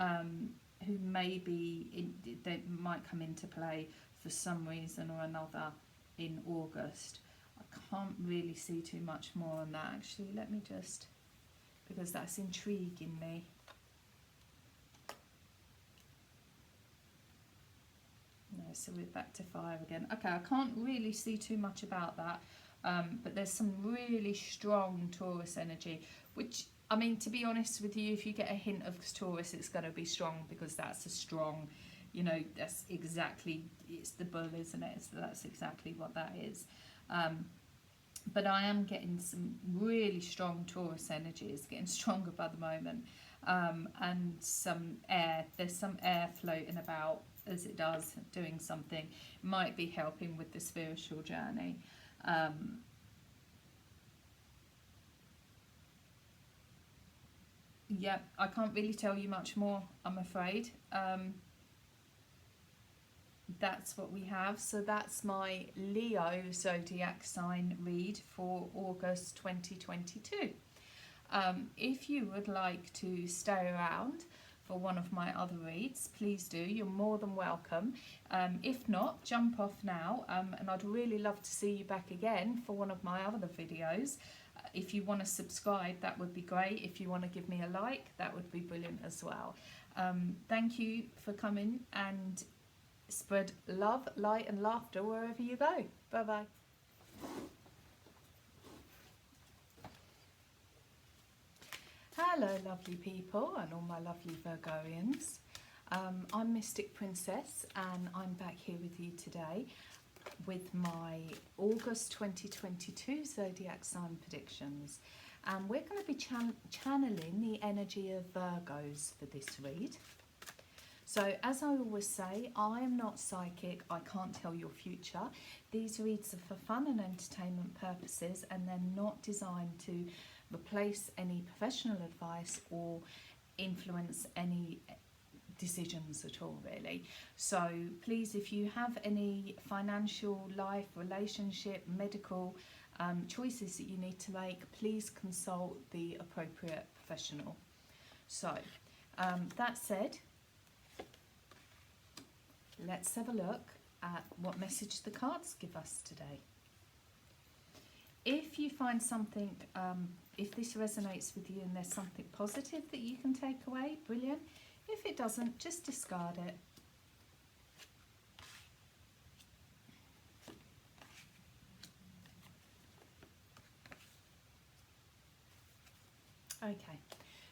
who may be they might come into play for some reason or another in August. I can't really see too much more on that, actually. Let me just, because that's intriguing me. No, so we're back to fire again. Okay, I can't really see too much about that, but there's some really strong Taurus energy, which, I mean, to be honest with you, if you get a hint of Taurus, it's going to be strong, because that's a strong, you know, that's exactly, it's the bull, isn't it? So that's exactly what that is. But I am getting some really strong Taurus energy. It's getting stronger by the moment. And some air, there's some air floating about, as it does, doing something, might be helping with the spiritual journey. Yeah, I can't really tell you much more, I'm afraid. That's what we have. So that's my Leo zodiac sign read for August 2022. If you would like to stay around for one of my other reads, please do. You're more than welcome. If not, jump off now, and I'd really love to see you back again for one of my other videos. If you want to subscribe, that would be great. If you want to give me a like, that would be brilliant as well. Thank you for coming, and spread love, light and laughter wherever you go. Bye bye. Hello lovely people and all my lovely Virgoians. I'm Mystic Princess, and I'm back here with you today with my August 2022 zodiac sign predictions, and we're going to be channeling the energy of Virgos for this read. So as I always say, I am not psychic, I can't tell your future. These reads are for fun and entertainment purposes, and they're not designed to replace any professional advice or influence any decisions at all, really. So please, if you have any financial, life, relationship, medical choices that you need to make, please consult the appropriate professional. So that said, let's have a look at what message the cards give us today. If you find something, if this resonates with you and there's something positive that you can take away, brilliant. If it doesn't, just discard it. Okay,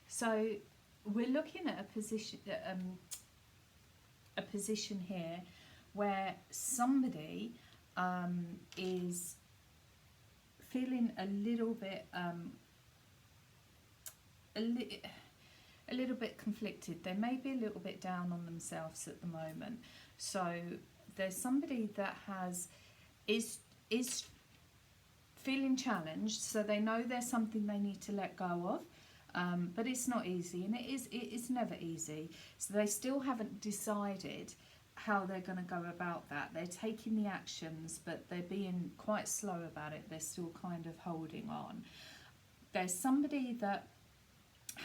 so we're looking at a position here where somebody is feeling a little bit a little bit conflicted. They may be a little bit down on themselves at the moment. So there's somebody that is feeling challenged, so they know there's something they need to let go of, but it's not easy, and it is never easy. So they still haven't decided how they're going to go about that. They're taking the actions, but they're being quite slow about it. They're still kind of holding on. There's somebody that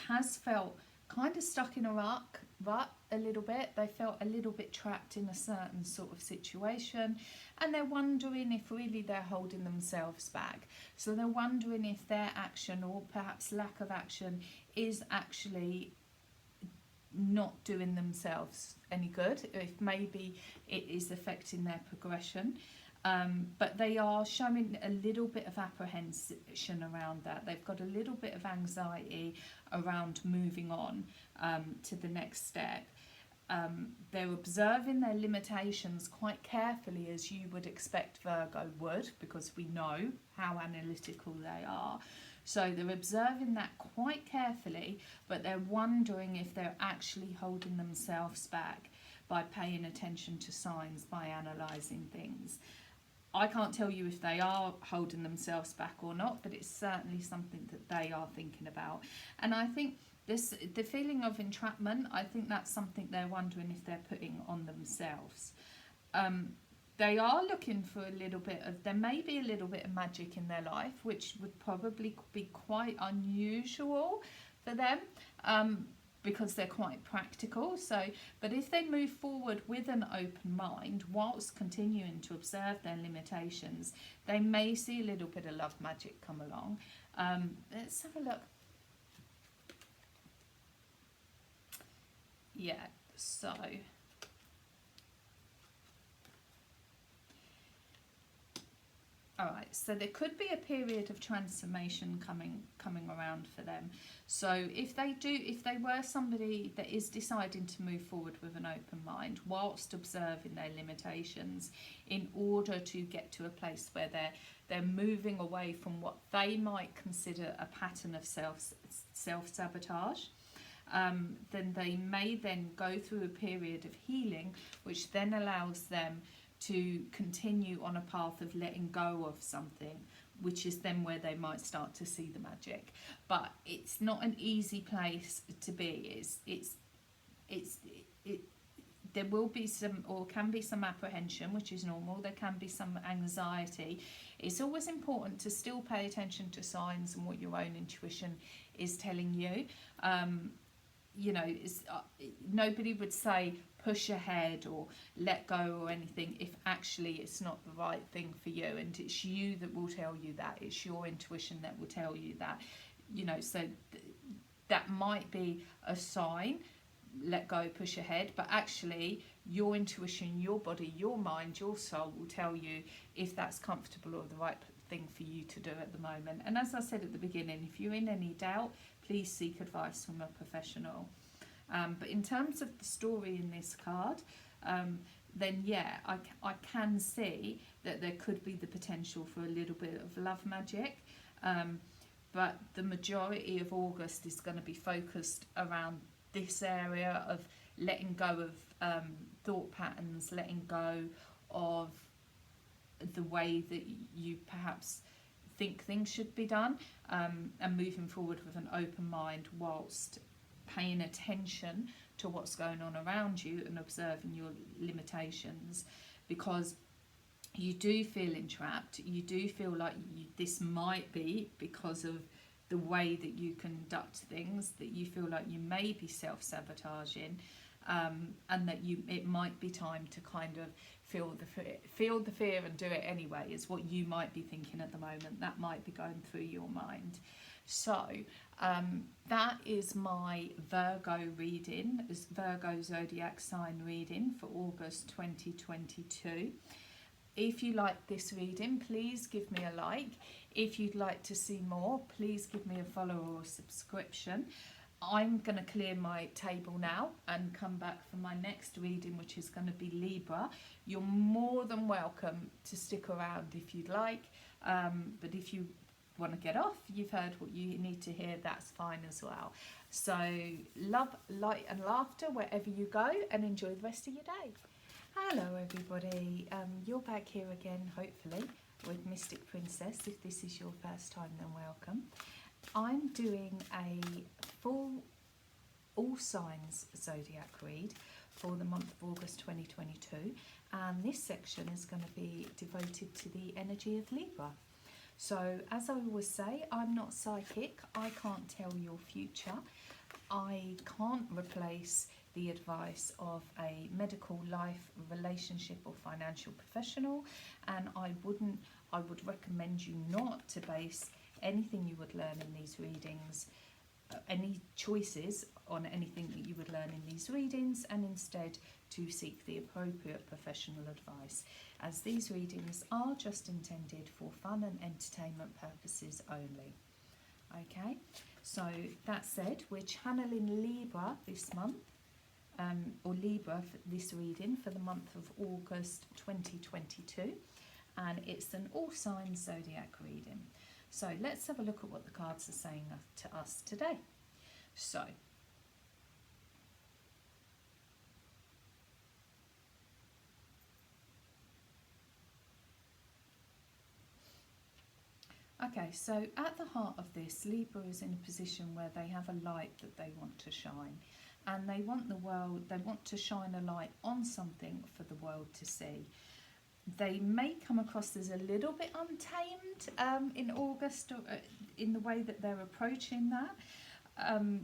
has felt kind of stuck in a rut a little bit. They felt a little bit trapped in a certain sort of situation, and they're wondering if really they're holding themselves back. So they're wondering if their action, or perhaps lack of action, is actually not doing themselves any good, if maybe it is affecting their progression. But they are showing a little bit of apprehension around that. They've got a little bit of anxiety around moving on to the next step. They're observing their limitations quite carefully, as you would expect Virgo would, because we know how analytical they are. So they're observing that quite carefully, but they're wondering if they're actually holding themselves back by paying attention to signs, by analysing things. I can't tell you if they are holding themselves back or not, but it's certainly something that they are thinking about. And I think the feeling of entrapment, I think that's something they're wondering if they're putting on themselves. They are looking for a little bit of, there may be a little bit of magic in their life, which would probably be quite unusual for them, because they're quite practical. So, but if they move forward with an open mind, whilst continuing to observe their limitations, they may see a little bit of love magic come along. Let's have a look. Yeah, so alright, so there could be a period of transformation coming around for them. So if they were somebody that is deciding to move forward with an open mind, whilst observing their limitations, in order to get to a place where they're moving away from what they might consider a pattern of self-sabotage, then they may then go through a period of healing, which then allows them to continue on a path of letting go of something, which is then where they might start to see the magic. But it's not an easy place to be. There will be some, or can be some apprehension, which is normal. There can be some anxiety. It's always important to still pay attention to signs and what your own intuition is telling you. Nobody would say push ahead or let go or anything if actually it's not the right thing for you, and it's you that will tell you that. It's your intuition that will tell you that. So that might be a sign, let go, push ahead, but actually your intuition, your body, your mind, your soul will tell you if that's comfortable or the right thing for you to do at the moment. And as I said at the beginning, if you're in any doubt, please seek advice from a professional. But in terms of the story in this card, then yeah, I can see that there could be the potential for a little bit of love magic, but the majority of August is going to be focused around this area of letting go of thought patterns, letting go of the way that you perhaps think things should be done, and moving forward with an open mind whilst paying attention to what's going on around you and observing your limitations, because you do feel entrapped. You do feel like this might be because of the way that you conduct things, that you feel like you may be self-sabotaging, and that it might be time to kind of feel the fear and do it anyway, is what you might be thinking at the moment. That might be going through your mind. So that is my Virgo reading, Virgo zodiac sign reading for August 2022. If you like this reading, please give me a like. If you'd like to see more, please give me a follow or a subscription. I'm going to clear my table now and come back for my next reading, which is going to be Libra. You're more than welcome to stick around if you'd like. But if you want to get off, you've heard what you need to hear, that's fine as well. So love, light and laughter wherever you go, and enjoy the rest of your day. Hello everybody, you're back here again hopefully with Mystic Princess. If this is your first time, then welcome. I'm doing a full all signs zodiac read for the month of August 2022, and this section is going to be devoted to the energy of Libra. So as I always say, I'm not psychic, I can't tell your future, I can't replace the advice of a medical, life, relationship or financial professional, and I would recommend you not to base anything you would learn in these readings, any choices on anything that you would learn in these readings, and instead to seek the appropriate professional advice, as these readings are just intended for fun and entertainment purposes only. Okay, so that said, we're channeling Libra this month, or Libra for this reading for the month of August 2022, and it's an all signs zodiac reading. So let's have a look at what the cards are saying to us today. So okay, so at the heart of this, Libra is in a position where they have a light that they want to shine, and they want to shine a light on something for the world to see. They may come across as a little bit untamed in August, in the way that they're approaching that,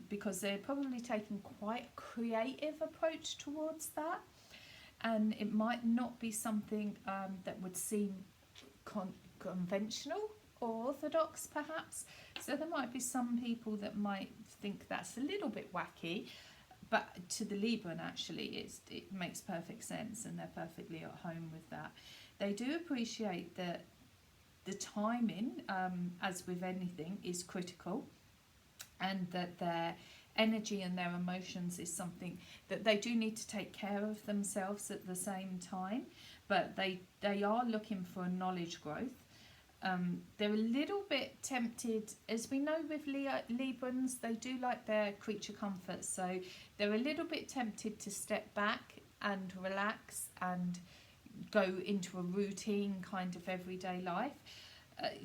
because they're probably taking quite a creative approach towards that, and it might not be something that would seem conventional or orthodox perhaps. So there might be some people that might think that's a little bit wacky, but to the Libran actually it makes perfect sense, and they're perfectly at home with that. They do appreciate that the timing, as with anything, is critical, and that their energy and their emotions is something that they do need to take care of themselves at the same time, but they are looking for a knowledge growth. They're a little bit tempted, as we know with Librans, they do like their creature comforts, so they're a little bit tempted to step back and relax and go into a routine kind of everyday life.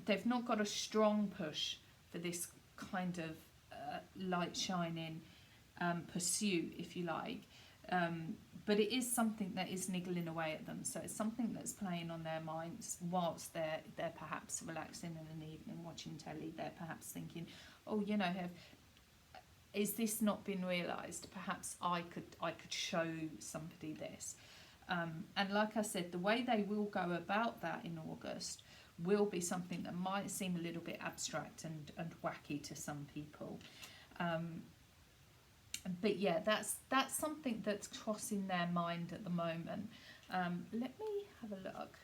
They've not got a strong push for this kind of light shining pursuit, if you like, but it is something that is niggling away at them, so it's something that's playing on their minds whilst they're perhaps relaxing in an evening watching telly. They're perhaps thinking, oh, you know, is this not been realised? Perhaps I could show somebody this. And like I said, the way they will go about that in August will be something that might seem a little bit abstract and wacky to some people. But yeah, that's something that's crossing their mind at the moment. Let me have a look.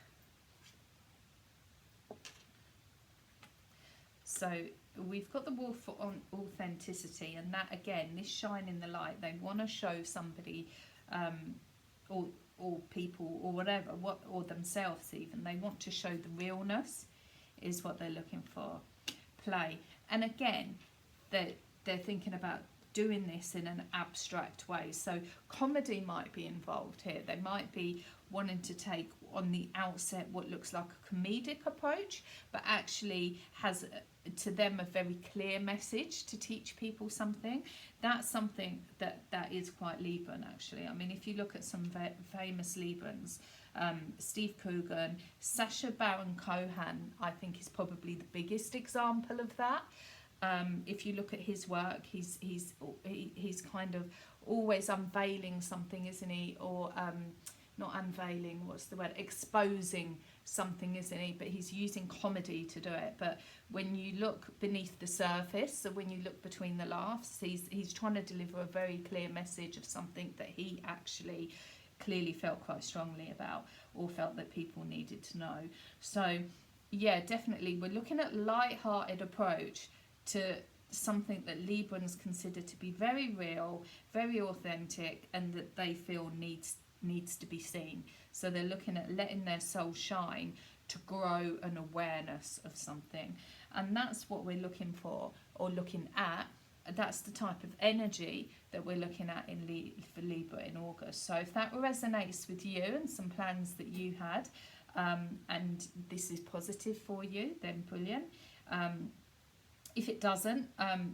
So we've got the wolf on authenticity, and that again, this shine in the light. They want to show somebody, or people, or whatever, or themselves even. They want to show the realness, is what they're looking for. Play, and again, they're thinking about doing this in an abstract way, so comedy might be involved here. They might be wanting to take on the outset what looks like a comedic approach, but actually has to them a very clear message to teach people something. That's something that is quite Libran actually. I mean, if you look at some famous Librans, Steve Coogan, Sacha Baron Cohen, I think is probably the biggest example of that. If you look at his work, he's kind of always unveiling something, isn't he? Or not unveiling, what's the word? Exposing something, isn't he? But he's using comedy to do it. But when you look beneath the surface, so when you look between the laughs, he's trying to deliver a very clear message of something that he actually clearly felt quite strongly about, or felt that people needed to know. So yeah, definitely we're looking at light-hearted approach to something that Librans consider to be very real, very authentic, and that they feel needs to be seen. So they're looking at letting their soul shine to grow an awareness of something. And that's what we're looking for, or looking at. That's the type of energy that we're looking at for Libra in August. So if that resonates with you and some plans that you had, and this is positive for you, then brilliant. If it doesn't,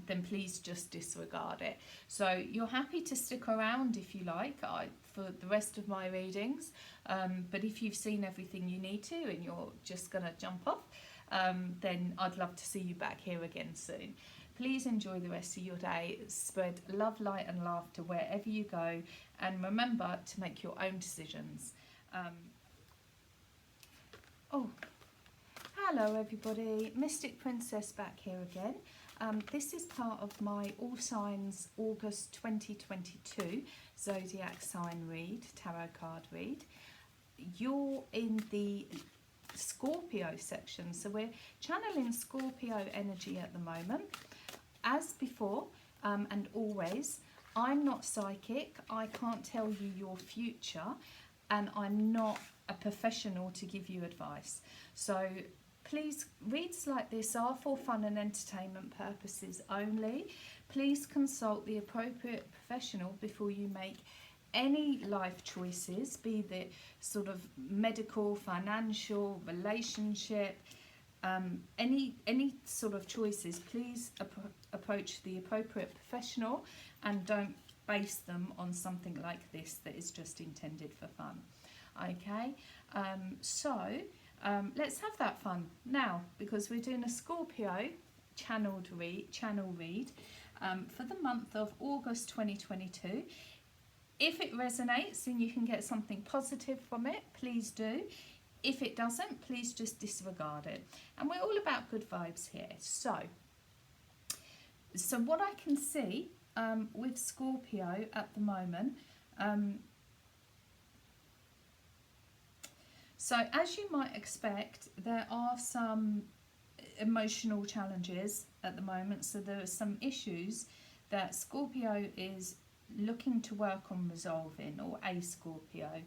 then please just disregard it. So you're happy to stick around if you like for the rest of my readings, but if you've seen everything you need to and you're just going to jump off, then I'd love to see you back here again soon. Please enjoy the rest of your day. Spread love, light and laughter wherever you go, and remember to make your own decisions. Hello everybody, Mystic Princess back here again. This is part of my All Signs August 2022 Zodiac sign read, tarot card read. You're in the Scorpio section, so we're channeling Scorpio energy at the moment. As before, and always, I'm not psychic, I can't tell you your future, and I'm not a professional to give you advice. So please, reads like this are for fun and entertainment purposes only. Please consult the appropriate professional before you make any life choices, be they sort of medical, financial, relationship, any sort of choices. Please approach the appropriate professional and don't base them on something like this that is just intended for fun. Okay, let's have that fun now, because we're doing a Scorpio channel read for the month of August 2022. If it resonates and you can get something positive from it, please do. If it doesn't, please just disregard it. And we're all about good vibes here. So what I can see with Scorpio at the moment, so as you might expect, there are some emotional challenges at the moment. So there are some issues that Scorpio is looking to work on resolving, or a Scorpio.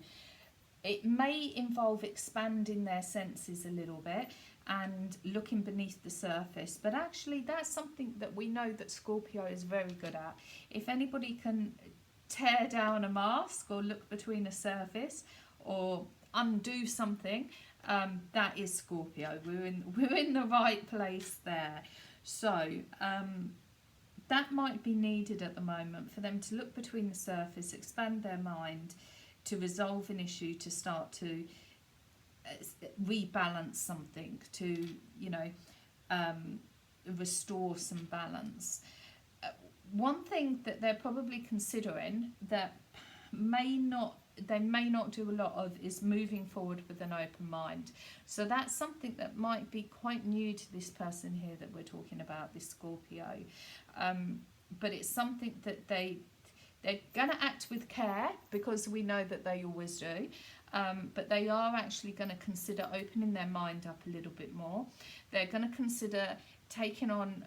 It may involve expanding their senses a little bit and looking beneath the surface, but actually that's something that we know that Scorpio is very good at. If anybody can tear down a mask or look between a surface or undo something, that is Scorpio. We're in the right place there. So that might be needed at the moment, for them to look between the surface, expand their mind, to resolve an issue, to start to rebalance something, to restore some balance. One thing that they're probably considering that they may not do a lot of is moving forward with an open mind. So that's something that might be quite new to this person here that we're talking about, this Scorpio. But it's something that they're going to act with care, because we know that they always do. But they are actually going to consider opening their mind up a little bit more. They're going to consider taking on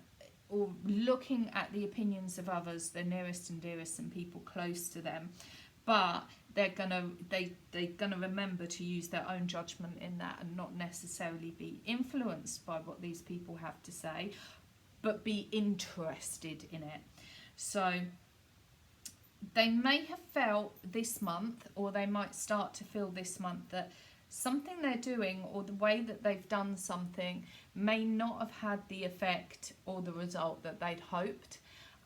or looking at the opinions of others, their nearest and dearest and people close to them. But they're gonna remember to use their own judgment in that, and not necessarily be influenced by what these people have to say, but be interested in it. So they may have felt this month, or they might start to feel this month, that something they're doing or the way that they've done something may not have had the effect or the result that they'd hoped,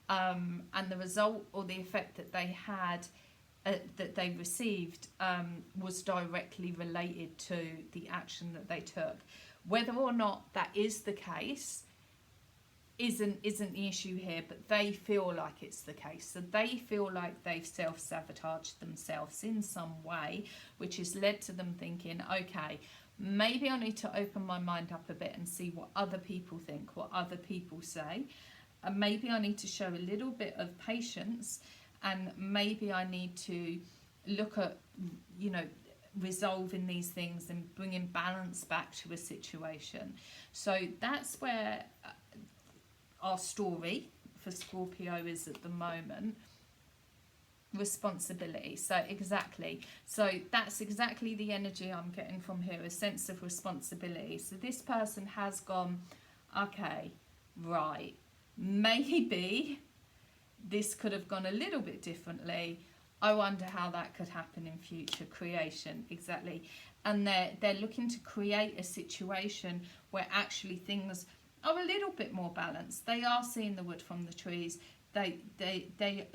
and the result or the effect that they had, that they received, was directly related to the action that they took. Whether or not that is the case isn't the issue here, but they feel like it's the case. So they feel like they've self-sabotaged themselves in some way, which has led to them thinking, okay, maybe I need to open my mind up a bit and see what other people think, what other people say, and maybe I need to show a little bit of patience, and maybe I need to look at, resolving these things and bringing balance back to a situation. So that's where our story for Scorpio is at the moment. responsibility. So exactly, so that's exactly the energy I'm getting from here, a sense of responsibility. So this person has gone, okay, right, maybe this could have gone a little bit differently. I wonder how that could happen in future. Creation, exactly. And they're looking to create a situation where actually things are a little bit more balanced. They are seeing the wood from the trees. They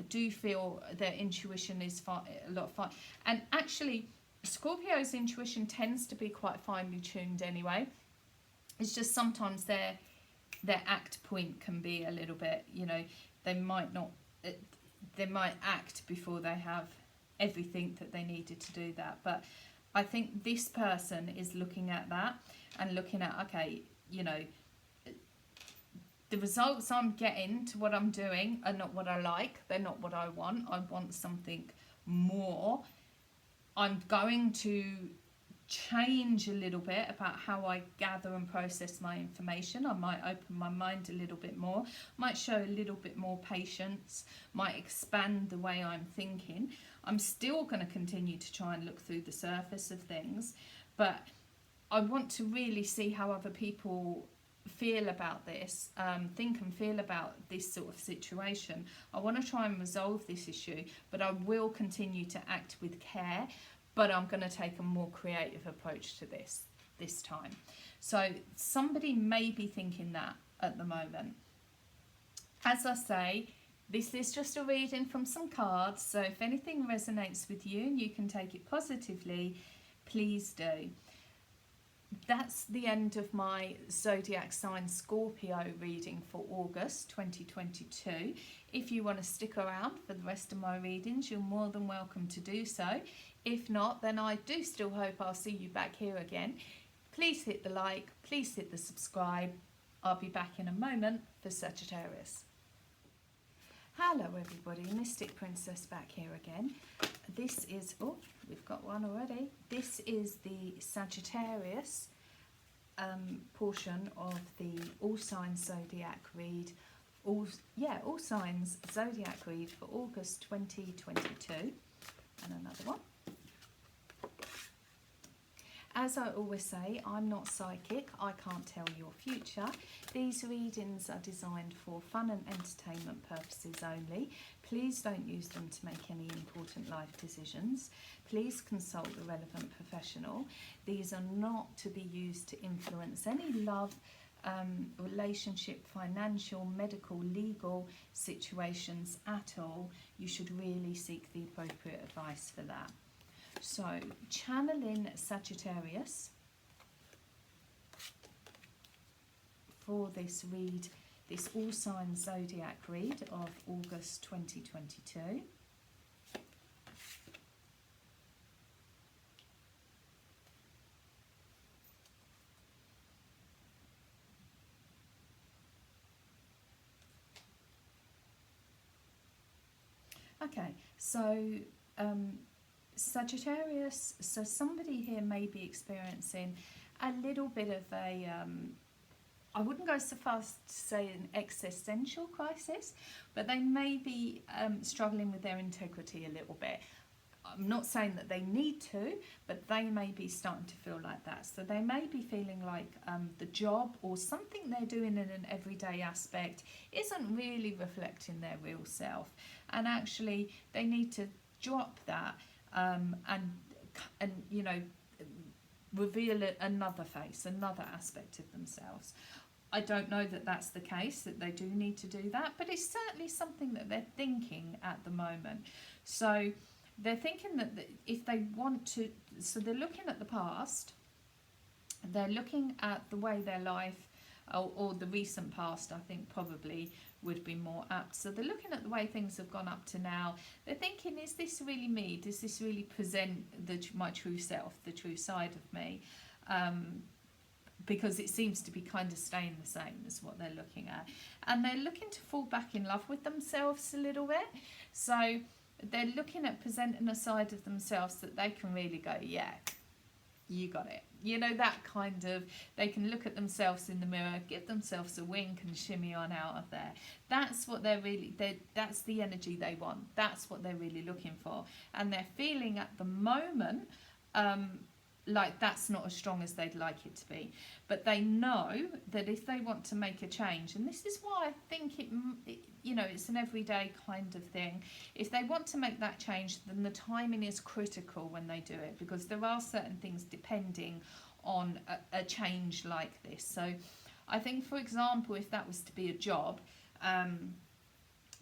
do feel their intuition is a lot fine. And actually, Scorpio's intuition tends to be quite finely tuned anyway. It's just sometimes their act point can be a little bit, you know, they might act before they have everything that they needed to do that. But I think this person is looking at that and looking at, okay, you know, the results I'm getting to what I'm doing are not what I like. They're not what I want. I want something more. I'm going to change a little bit about how I gather and process my information. I might open my mind a little bit more, might show a little bit more patience, might expand the way I'm thinking. I'm still going to continue to try and look through the surface of things, but I want to really see how other people feel about this, think and feel about this sort of situation. I want to try and resolve this issue, but I will continue to act with care, but I'm going to take a more creative approach to this time. So somebody may be thinking that at the moment. As I say, this is just a reading from some cards, so if anything resonates with you and you can take it positively, please do. That's the end of my zodiac sign Scorpio reading for August 2022. If you want to stick around for the rest of my readings, you're more than welcome to do so. If not, then I do still hope I'll see you back here again. Please hit the like, please hit the subscribe. I'll be back in a moment for Sagittarius. Hello everybody, Mystic Princess back here again. This is, oh, we've got one already. This is the Sagittarius portion of the All Signs Zodiac read. All Signs Zodiac read for August 2022. And another one. As I always say, I'm not psychic, I can't tell your future. These readings are designed for fun and entertainment purposes only. Please don't use them to make any important life decisions. Please consult the relevant professional. These are not to be used to influence any love, relationship, financial, medical, legal situations at all. You should really seek the appropriate advice for that. So, channeling Sagittarius for this read, this All Signs Zodiac read of August 2022. Okay, so Sagittarius, so somebody here may be experiencing a little bit of a, I wouldn't go so far as to say an existential crisis, but they may be struggling with their integrity a little bit. I'm not saying that they need to, but they may be starting to feel like that. So they may be feeling like the job or something they're doing in an everyday aspect isn't really reflecting their real self. And actually they need to drop that and you know, reveal another face, another aspect of themselves. I don't know that that's the case, that they do need to do that, but it's certainly something that they're thinking at the moment. So they're thinking that if they want to, so they're looking at the past, they're looking at the way their life, or the recent past, I think probably would be more apt. So they're looking at the way things have gone up to now. They're thinking, is this really me? Does this really present my true self, the true side of me? Because it seems to be kind of staying the same as what they're looking at. And they're looking to fall back in love with themselves a little bit. So they're looking at presenting a side of themselves that they can really go, yeah, you got it. You know, that kind of, they can look at themselves in the mirror, give themselves a wink and shimmy on out of there. That's what that's the energy they want. That's what they're really looking for. And they're feeling at the moment like that's not as strong as they'd like it to be. But they know that if they want to make a change, and this is why I think it you know, it's an everyday kind of thing. If they want to make that change, then the timing is critical when they do it, because there are certain things depending on a change like this. So I think, for example, if that was to be a job,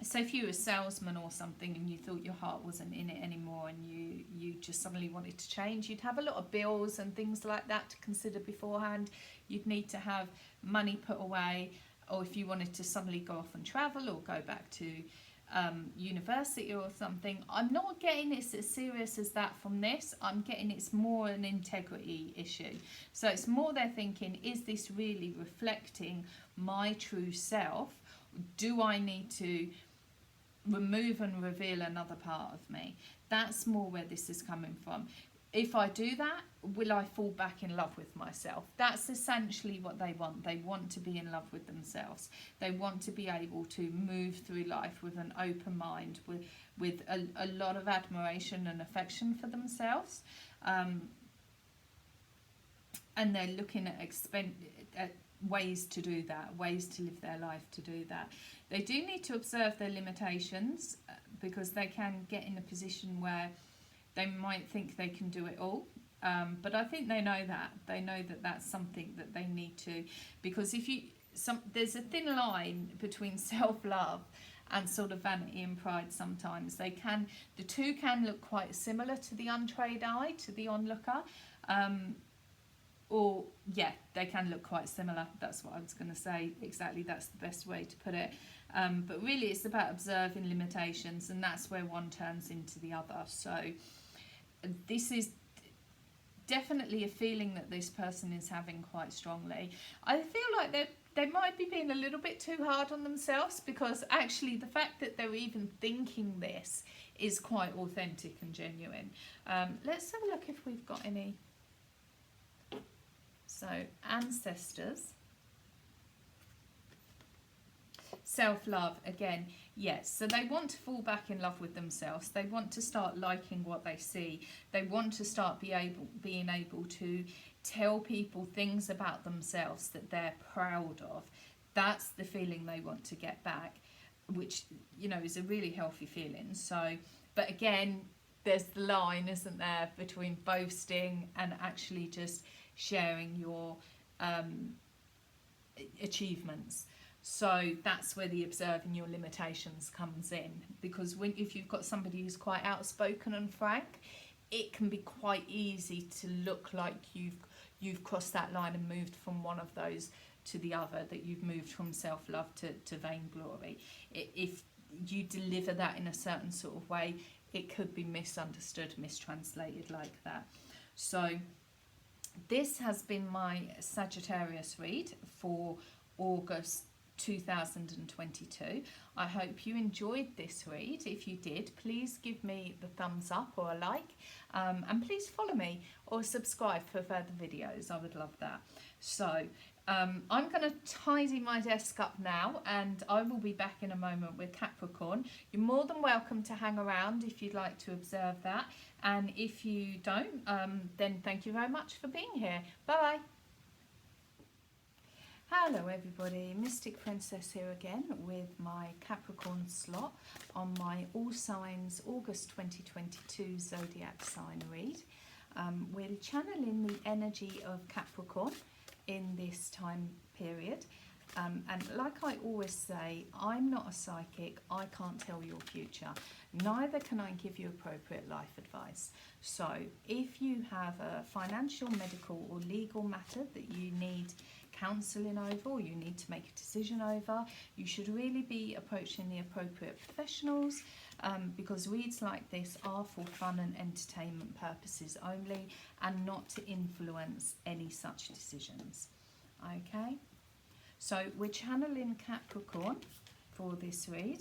so if you were a salesman or something and you thought your heart wasn't in it anymore and you just suddenly wanted to change, you'd have a lot of bills and things like that to consider beforehand. You'd need to have money put away, or if you wanted to suddenly go off and travel or go back to university or something. I'm not getting it's as serious as that from this. I'm getting it's more an integrity issue. So it's more they're thinking, is this really reflecting my true self? Do I need to remove and reveal another part of me? That's more where this is coming from. If I do that, will I fall back in love with myself? That's essentially what they want. They want to be in love with themselves. They want to be able to move through life with an open mind, with a lot of admiration and affection for themselves. And they're looking at ways to do that, ways to live their life to do that. They do need to observe their limitations, because they can get in a position where they might think they can do it all, but I think they know that. They know that that's something that they need to, because there's a thin line between self-love and sort of vanity and pride sometimes. The two can look quite similar to the untrained eye, to the onlooker, or yeah, they can look quite similar. That's what I was going to say. Exactly, that's the best way to put it. But really it's about observing limitations, and that's where one turns into the other. So this is definitely a feeling that this person is having quite strongly. I feel like they might be being a little bit too hard on themselves, because actually the fact that they're even thinking this is quite authentic and genuine. Let's have a look if we've got any. So ancestors, self-love again, yes. So they want to fall back in love with themselves. They want to start liking what they see. They want to start being able to tell people things about themselves that they're proud of. That's the feeling they want to get back, which, you know, is a really healthy feeling. So, but again, there's the line, isn't there, between boasting and actually just sharing your achievements. So that's where the observing your limitations comes in, because if you've got somebody who's quite outspoken and frank, it can be quite easy to look like you've crossed that line and moved from one of those to the other, that you've moved from self-love to vainglory. If you deliver that in a certain sort of way, it could be misunderstood, mistranslated like that. So this has been my Sagittarius read for August 2022. I hope you enjoyed this read. If you did, please give me the thumbs up or a like, and please follow me or subscribe for further videos. I would love that. So I'm going to tidy my desk up now, and I will be back in a moment with Capricorn. You're more than welcome to hang around if you'd like to observe that, and if you don't, then thank you very much for being here. Bye. Hello everybody, Mystic Princess here again with my Capricorn slot on my All Signs August 2022 Zodiac sign read. We're channeling the energy of Capricorn in this time period, and like I always say, I'm not a psychic. I can't tell your future, neither can I give you appropriate life advice. So if you have a financial, medical or legal matter that you need counselling over, or you need to make a decision over, you should really be approaching the appropriate professionals, because reads like this are for fun and entertainment purposes only, and not to influence any such decisions. Okay, so we're channeling Capricorn for this read.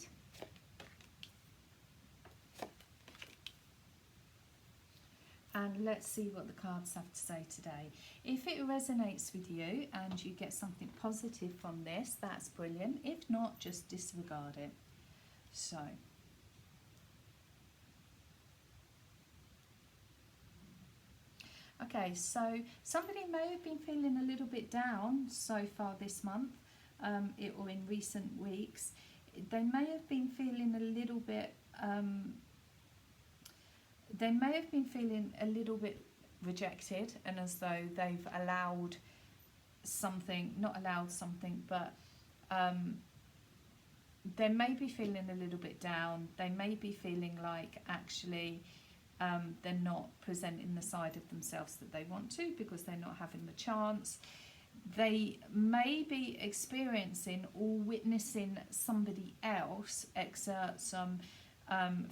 and let's see what the cards have to say today. If it resonates with you and you get something positive from this, that's brilliant. If not, just disregard it. So, okay, so somebody may have been feeling a little bit down so far this month, or in recent weeks. They may have been feeling a little bit rejected, and as though they've allowed something, not allowed something, but they may be feeling a little bit down. They may be feeling like actually they're not presenting the side of themselves that they want to because they're not having the chance. They may be experiencing or witnessing somebody else exert some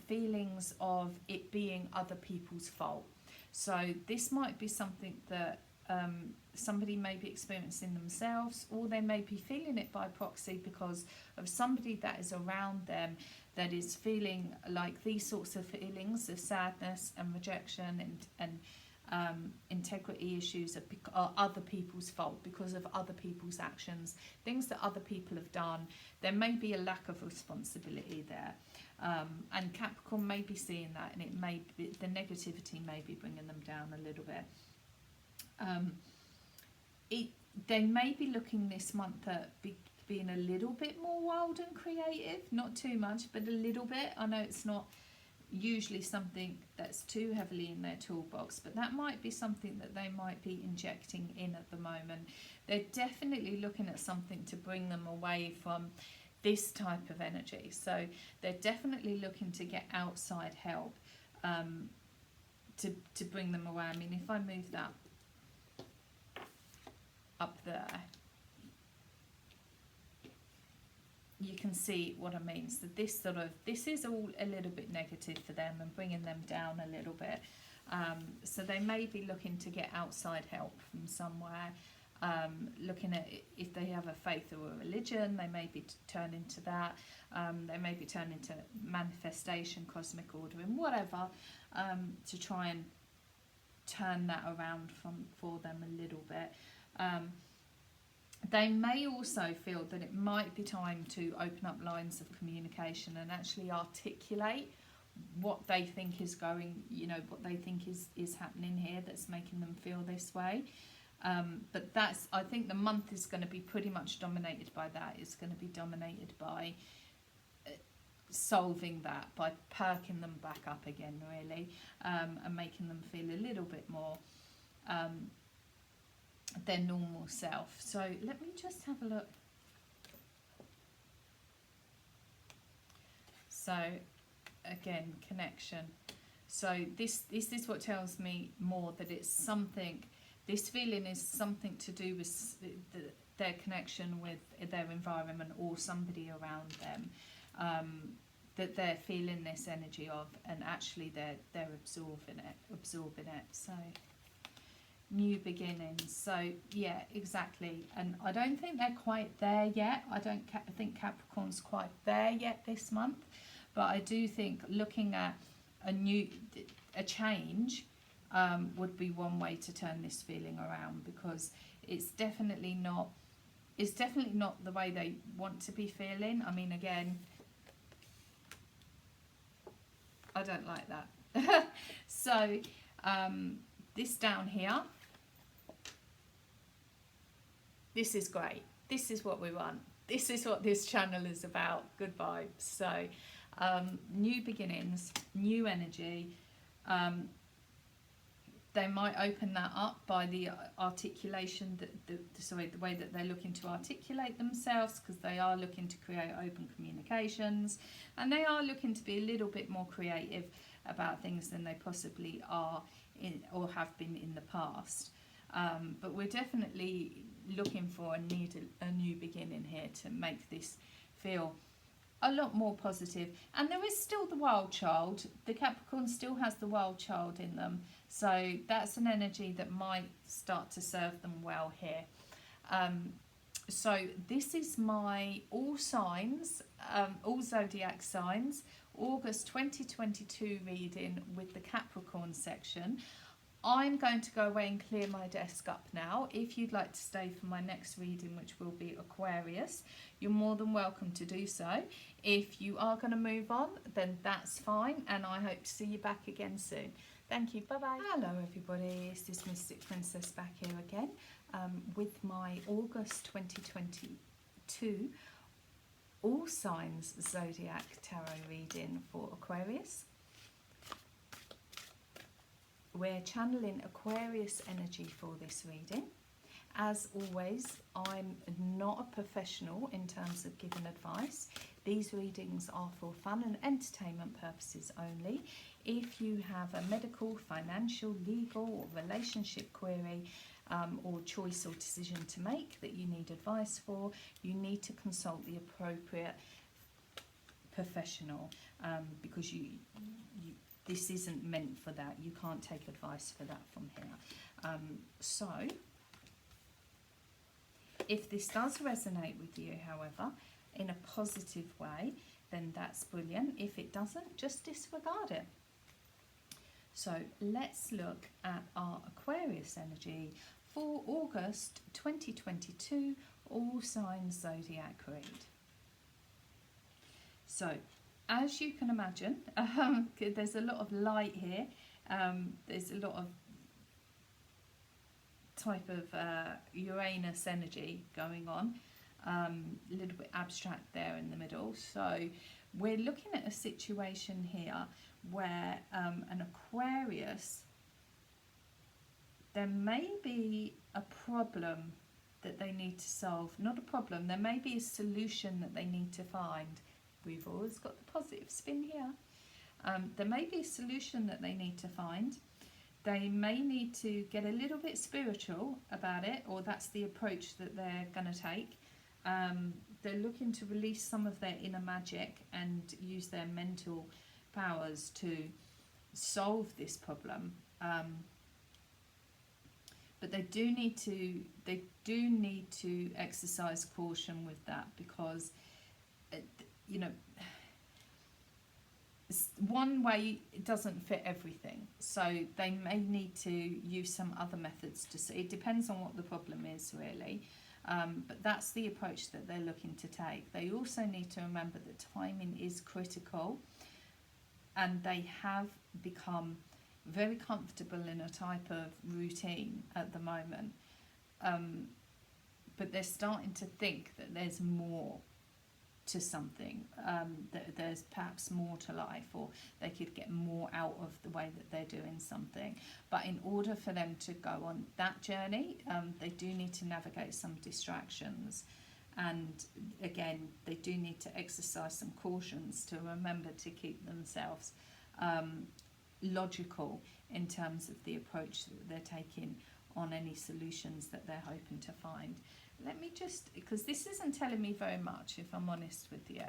feelings of it being other people's fault. So this might be something that somebody may be experiencing themselves, or they may be feeling it by proxy because of somebody that is around them that is feeling like these sorts of feelings of sadness and rejection and integrity issues are other people's fault because of other people's actions, things that other people have done. There may be a lack of responsibility there, and Capricorn may be seeing that, and it may be, the negativity may be bringing them down a little bit. They may be looking this month at being a little bit more wild and creative, not too much, but a little bit. I know it's not usually something that's too heavily in their toolbox, but that might be something that they might be injecting in at the moment. They're definitely looking at something to bring them away from this type of energy, so they're definitely looking to get outside help to bring them away. I mean, if I move that up there, you can see what I mean. So this is all a little bit negative for them and bringing them down a little bit. So they may be looking to get outside help from somewhere, looking at if they have a faith or a religion. They may be turning to that. They may be turning to manifestation, cosmic ordering, whatever, to try and turn that around for them a little bit. They may also feel that it might be time to open up lines of communication and actually articulate what they think is going, what they think is happening here that's making them feel this way. But I think the month is going to be pretty much dominated by that. It's going to be dominated by solving that, by perking them back up again, really, and making them feel a little bit more their normal self. So let me just have a look. So again, connection. So this is what tells me more that it's something, this feeling is something to do with their connection with their environment or somebody around them, that they're feeling this energy of, and actually they're absorbing it. So new beginnings. So yeah, exactly. And I don't think they're quite there yet. I don't think Capricorn's quite there yet this month, but I do think looking at a change would be one way to turn this feeling around, because it's definitely not the way they want to be feeling. I mean, again, I don't like that. So this down here, this is great. This is what we want. This is what this channel is about. Good vibes. So new beginnings, new energy. They might open that up by the articulation, the way that they're looking to articulate themselves, because they are looking to create open communications, and they are looking to be a little bit more creative about things than they possibly are or have been in the past. But we're definitely looking for a new beginning here to make this feel a lot more positive. And there is still the wild child. The Capricorn still has the wild child in them, so that's an energy that might start to serve them well here. So this is my all signs, all zodiac signs, August 2022 reading with the Capricorn section. I'm going to go away and clear my desk up now. If you'd like to stay for my next reading, which will be Aquarius, you're more than welcome to do so. If you are going to move on, then that's fine, and I hope to see you back again soon. Thank you. Bye-bye. Hello, everybody. It's this Mystic Princess back here again with my August 2022 All Signs Zodiac Tarot reading for Aquarius. We're channeling Aquarius energy for this reading. As always, I'm not a professional in terms of giving advice. These readings are for fun and entertainment purposes only. If you have a medical, financial, legal or relationship query or choice or decision to make that you need advice for, you need to consult the appropriate professional because this isn't meant for that. You can't take advice for that from here. So, if this does resonate with you, however, in a positive way, then that's brilliant. If it doesn't, just disregard it. So let's look at our Aquarius energy for August 2022, All Signs Zodiac read. So, as you can imagine, there's a lot of light here. There's a lot of type of Uranus energy going on. A little bit abstract there in the middle. So we're looking at a situation here where an Aquarius, there may be a problem that they need to solve. Not a problem, there may be a solution that they need to find. We've always got the positive spin here. There may be a solution that they need to find. They may need to get a little bit spiritual about it, or that's the approach that they're going to take. They're looking to release some of their inner magic and use their mental powers to solve this problem. But they do need to exercise caution with that, because you know, one way it doesn't fit everything, so they may need to use some other methods to see. It depends on what the problem is, really. But that's the approach that they're looking to take. They also need to remember that timing is critical, and they have become very comfortable in a type of routine at the moment. But they're starting to think that there's more to something, that there's perhaps more to life, or they could get more out of the way that they're doing something. But in order for them to go on that journey, they do need to navigate some distractions, and again they do need to exercise some cautions to remember to keep themselves logical in terms of the approach that they're taking on any solutions that they're hoping to find. Let me just, because this isn't telling me very much, if I'm honest with you.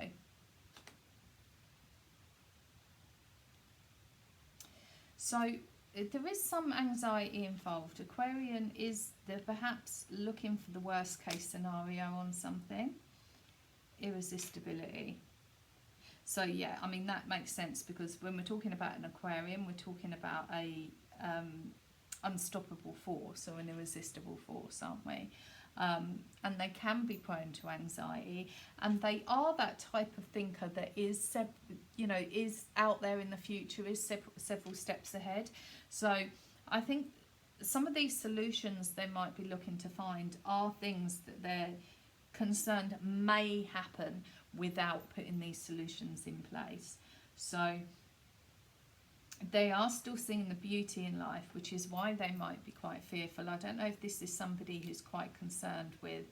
So there is some anxiety involved. Aquarian they're perhaps looking for the worst case scenario on something. Irresistibility. So yeah, I mean, that makes sense, because when we're talking about an Aquarian, we're talking about a unstoppable force, or an irresistible force, aren't we? And they can be prone to anxiety, and they are that type of thinker that is out there in the future, is several steps ahead. So I think some of these solutions they might be looking to find are things that they're concerned may happen without putting these solutions in place. So they are still seeing the beauty in life, which is why they might be quite fearful. I don't know if this is somebody who's quite concerned with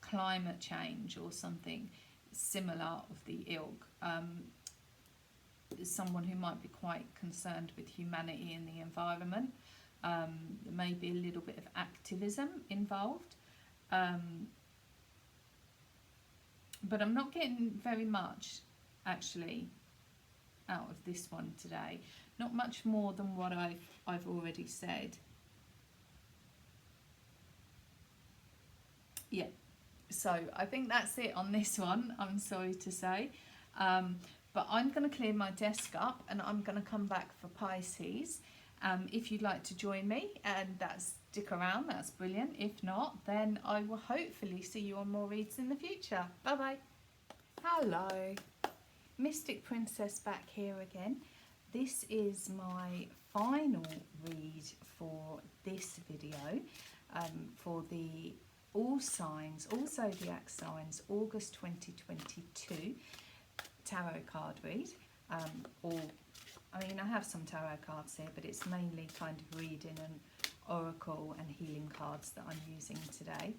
climate change or something similar of the ilk. Someone who might be quite concerned with humanity and the environment. There may be a little bit of activism involved. But I'm not getting very much, actually, out of this one today. Not much more than what I've already said. Yeah, so I think that's it on this one, I'm sorry to say. But I'm going to clear my desk up, and I'm going to come back for Pisces, If you'd like to join me and stick around, that's brilliant. If not, then I will hopefully see you on more reads in the future. Bye bye. Hello, Mystic Princess back here again. This is my final read for this video, for the all signs, all zodiac signs, August 2022 tarot card read. I have some tarot cards here, but it's mainly kind of reading and oracle and healing cards that I'm using today.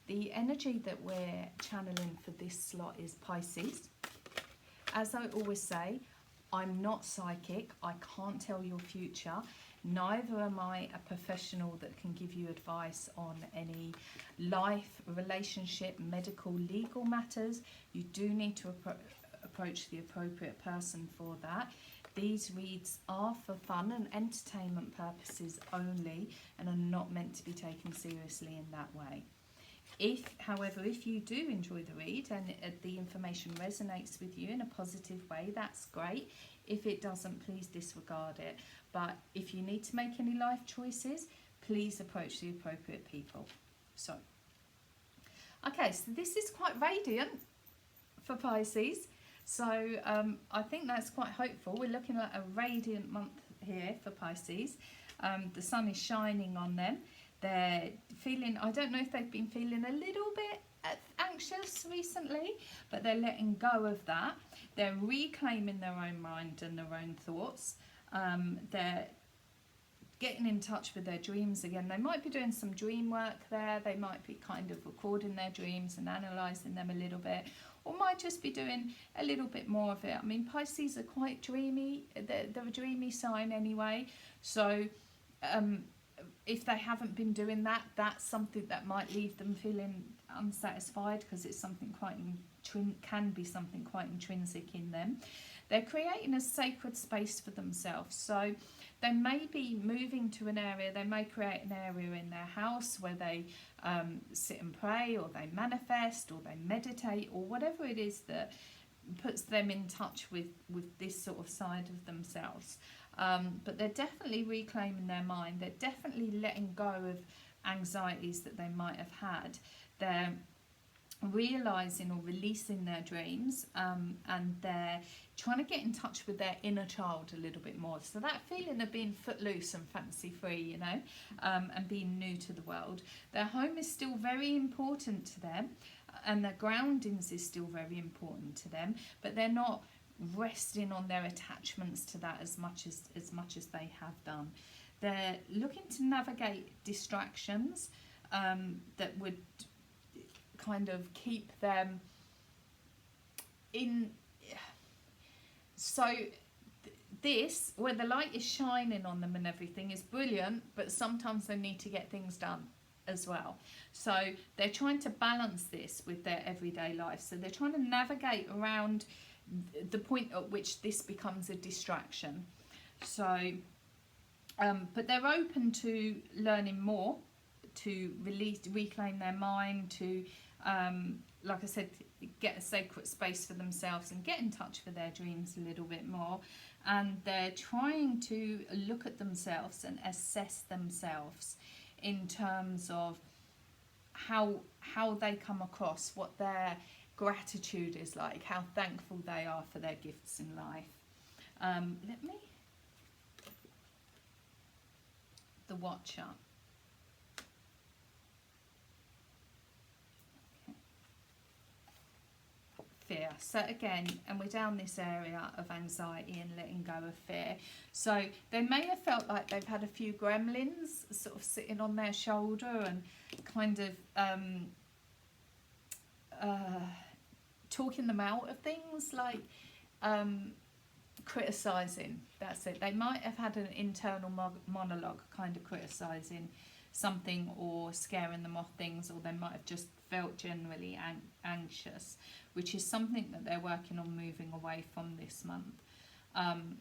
The energy that we're channeling for this slot is Pisces. As I always say, I'm not psychic. I can't tell your future. Neither am I a professional that can give you advice on any life, relationship, medical, legal matters. You do need to approach the appropriate person for that. These reads are for fun and entertainment purposes only and are not meant to be taken seriously in that way. However, if you do enjoy the read and the information resonates with you in a positive way, that's great. If it doesn't, please disregard it. But if you need to make any life choices, please approach the appropriate people. So, okay, so this is quite radiant for Pisces. So I think that's quite hopeful. We're looking at a radiant month here for Pisces. The sun is shining on them. They're feeling, I don't know if they've been feeling a little bit anxious recently, but they're letting go of that. They're reclaiming their own mind and their own thoughts. They're getting in touch with their dreams again. They might be doing some dream work there. They might be kind of recording their dreams and analysing them a little bit, or might just be doing a little bit more of it. I mean, Pisces are quite dreamy. They're a dreamy sign anyway. So if they haven't been doing that, that's something that might leave them feeling unsatisfied, because it's something can be something quite intrinsic in them. They're creating a sacred space for themselves. So they may be moving to an area, they may create an area in their house where they sit and pray, or they manifest, or they meditate, or whatever it is that puts them in touch with this sort of side of themselves. But they're definitely reclaiming their mind. They're definitely letting go of anxieties that they might have had. They're realising or releasing their dreams, and they're trying to get in touch with their inner child a little bit more. So that feeling of being footloose and fancy free, you know, and being new to the world. Their home is still very important to them, and their groundings is still very important to them, but they're not resting on their attachments to that as much as they have done. They're looking to navigate distractions that would kind of keep them in. So this, where the light is shining on them and everything, is brilliant, but sometimes they need to get things done as well. So they're trying to balance this with their everyday life. So they're trying to navigate around the point at which this becomes a distraction. So but they're open to learning more, to reclaim their mind, to like I said, get a sacred space for themselves and get in touch with their dreams a little bit more. And they're trying to look at themselves and assess themselves in terms of how they come across, what their gratitude is like, how thankful they are for their gifts in life. The Watcher. Fear. So again, and we're down this area of anxiety and letting go of fear. So they may have felt like they've had a few gremlins sort of sitting on their shoulder and kind of talking them out of things, like criticising. That's it. They might have had an internal monologue kind of criticising something or scaring them off things, or they might have just felt generally anxious, which is something that they're working on moving away from this month. I'm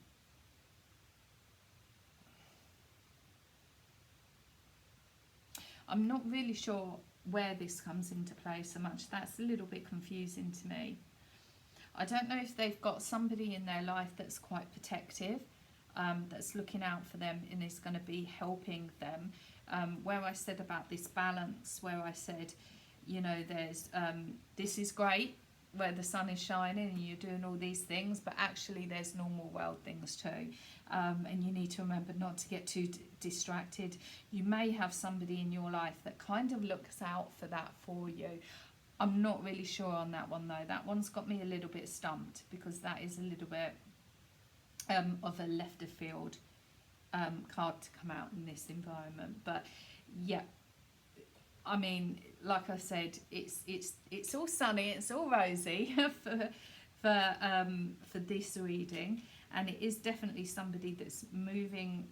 not really sure where this comes into play so much. That's a little bit confusing to me. I don't know if they've got somebody in their life that's quite protective, that's looking out for them and is going to be helping them. Where I said about this balance, where I said, you know, there's this is great where the sun is shining and you're doing all these things, but actually there's normal world things too, and you need to remember not to get too distracted. You may have somebody in your life that kind of looks out for that for you. I'm not really sure on that one though. That one's got me a little bit stumped, because that is a little bit of a left of field card to come out in this environment. But yeah, I mean, like I said, it's all sunny, it's all rosy for this reading, and it is definitely somebody that's moving.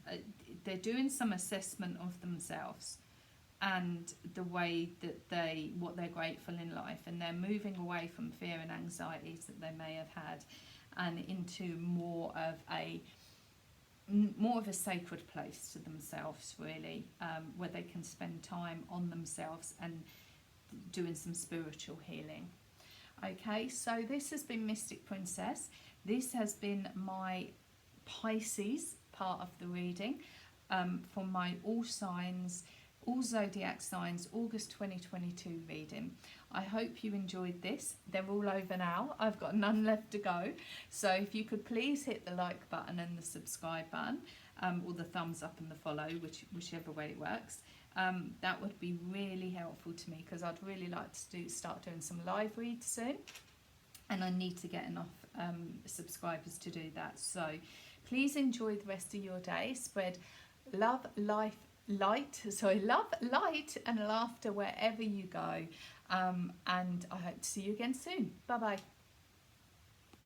They're doing some assessment of themselves and the way that what they're grateful in life, and they're moving away from fear and anxieties that they may have had, and into more of a sacred place to themselves, really, where they can spend time on themselves and doing some spiritual healing. Okay, so this has been Mystic Princess. This has been my Pisces part of the reading, for my all signs, all zodiac signs, August 2022 reading. I hope you enjoyed this. They're all over now. I've got none left to go. So if you could please hit the like button and the subscribe button, or the thumbs up and the follow, whichever way it works. That would be really helpful to me, because I'd really like to start doing some live reads soon, and I need to get enough subscribers to do that. So please enjoy the rest of your day. Spread love, light and laughter wherever you go, and I hope to see you again soon. Bye bye.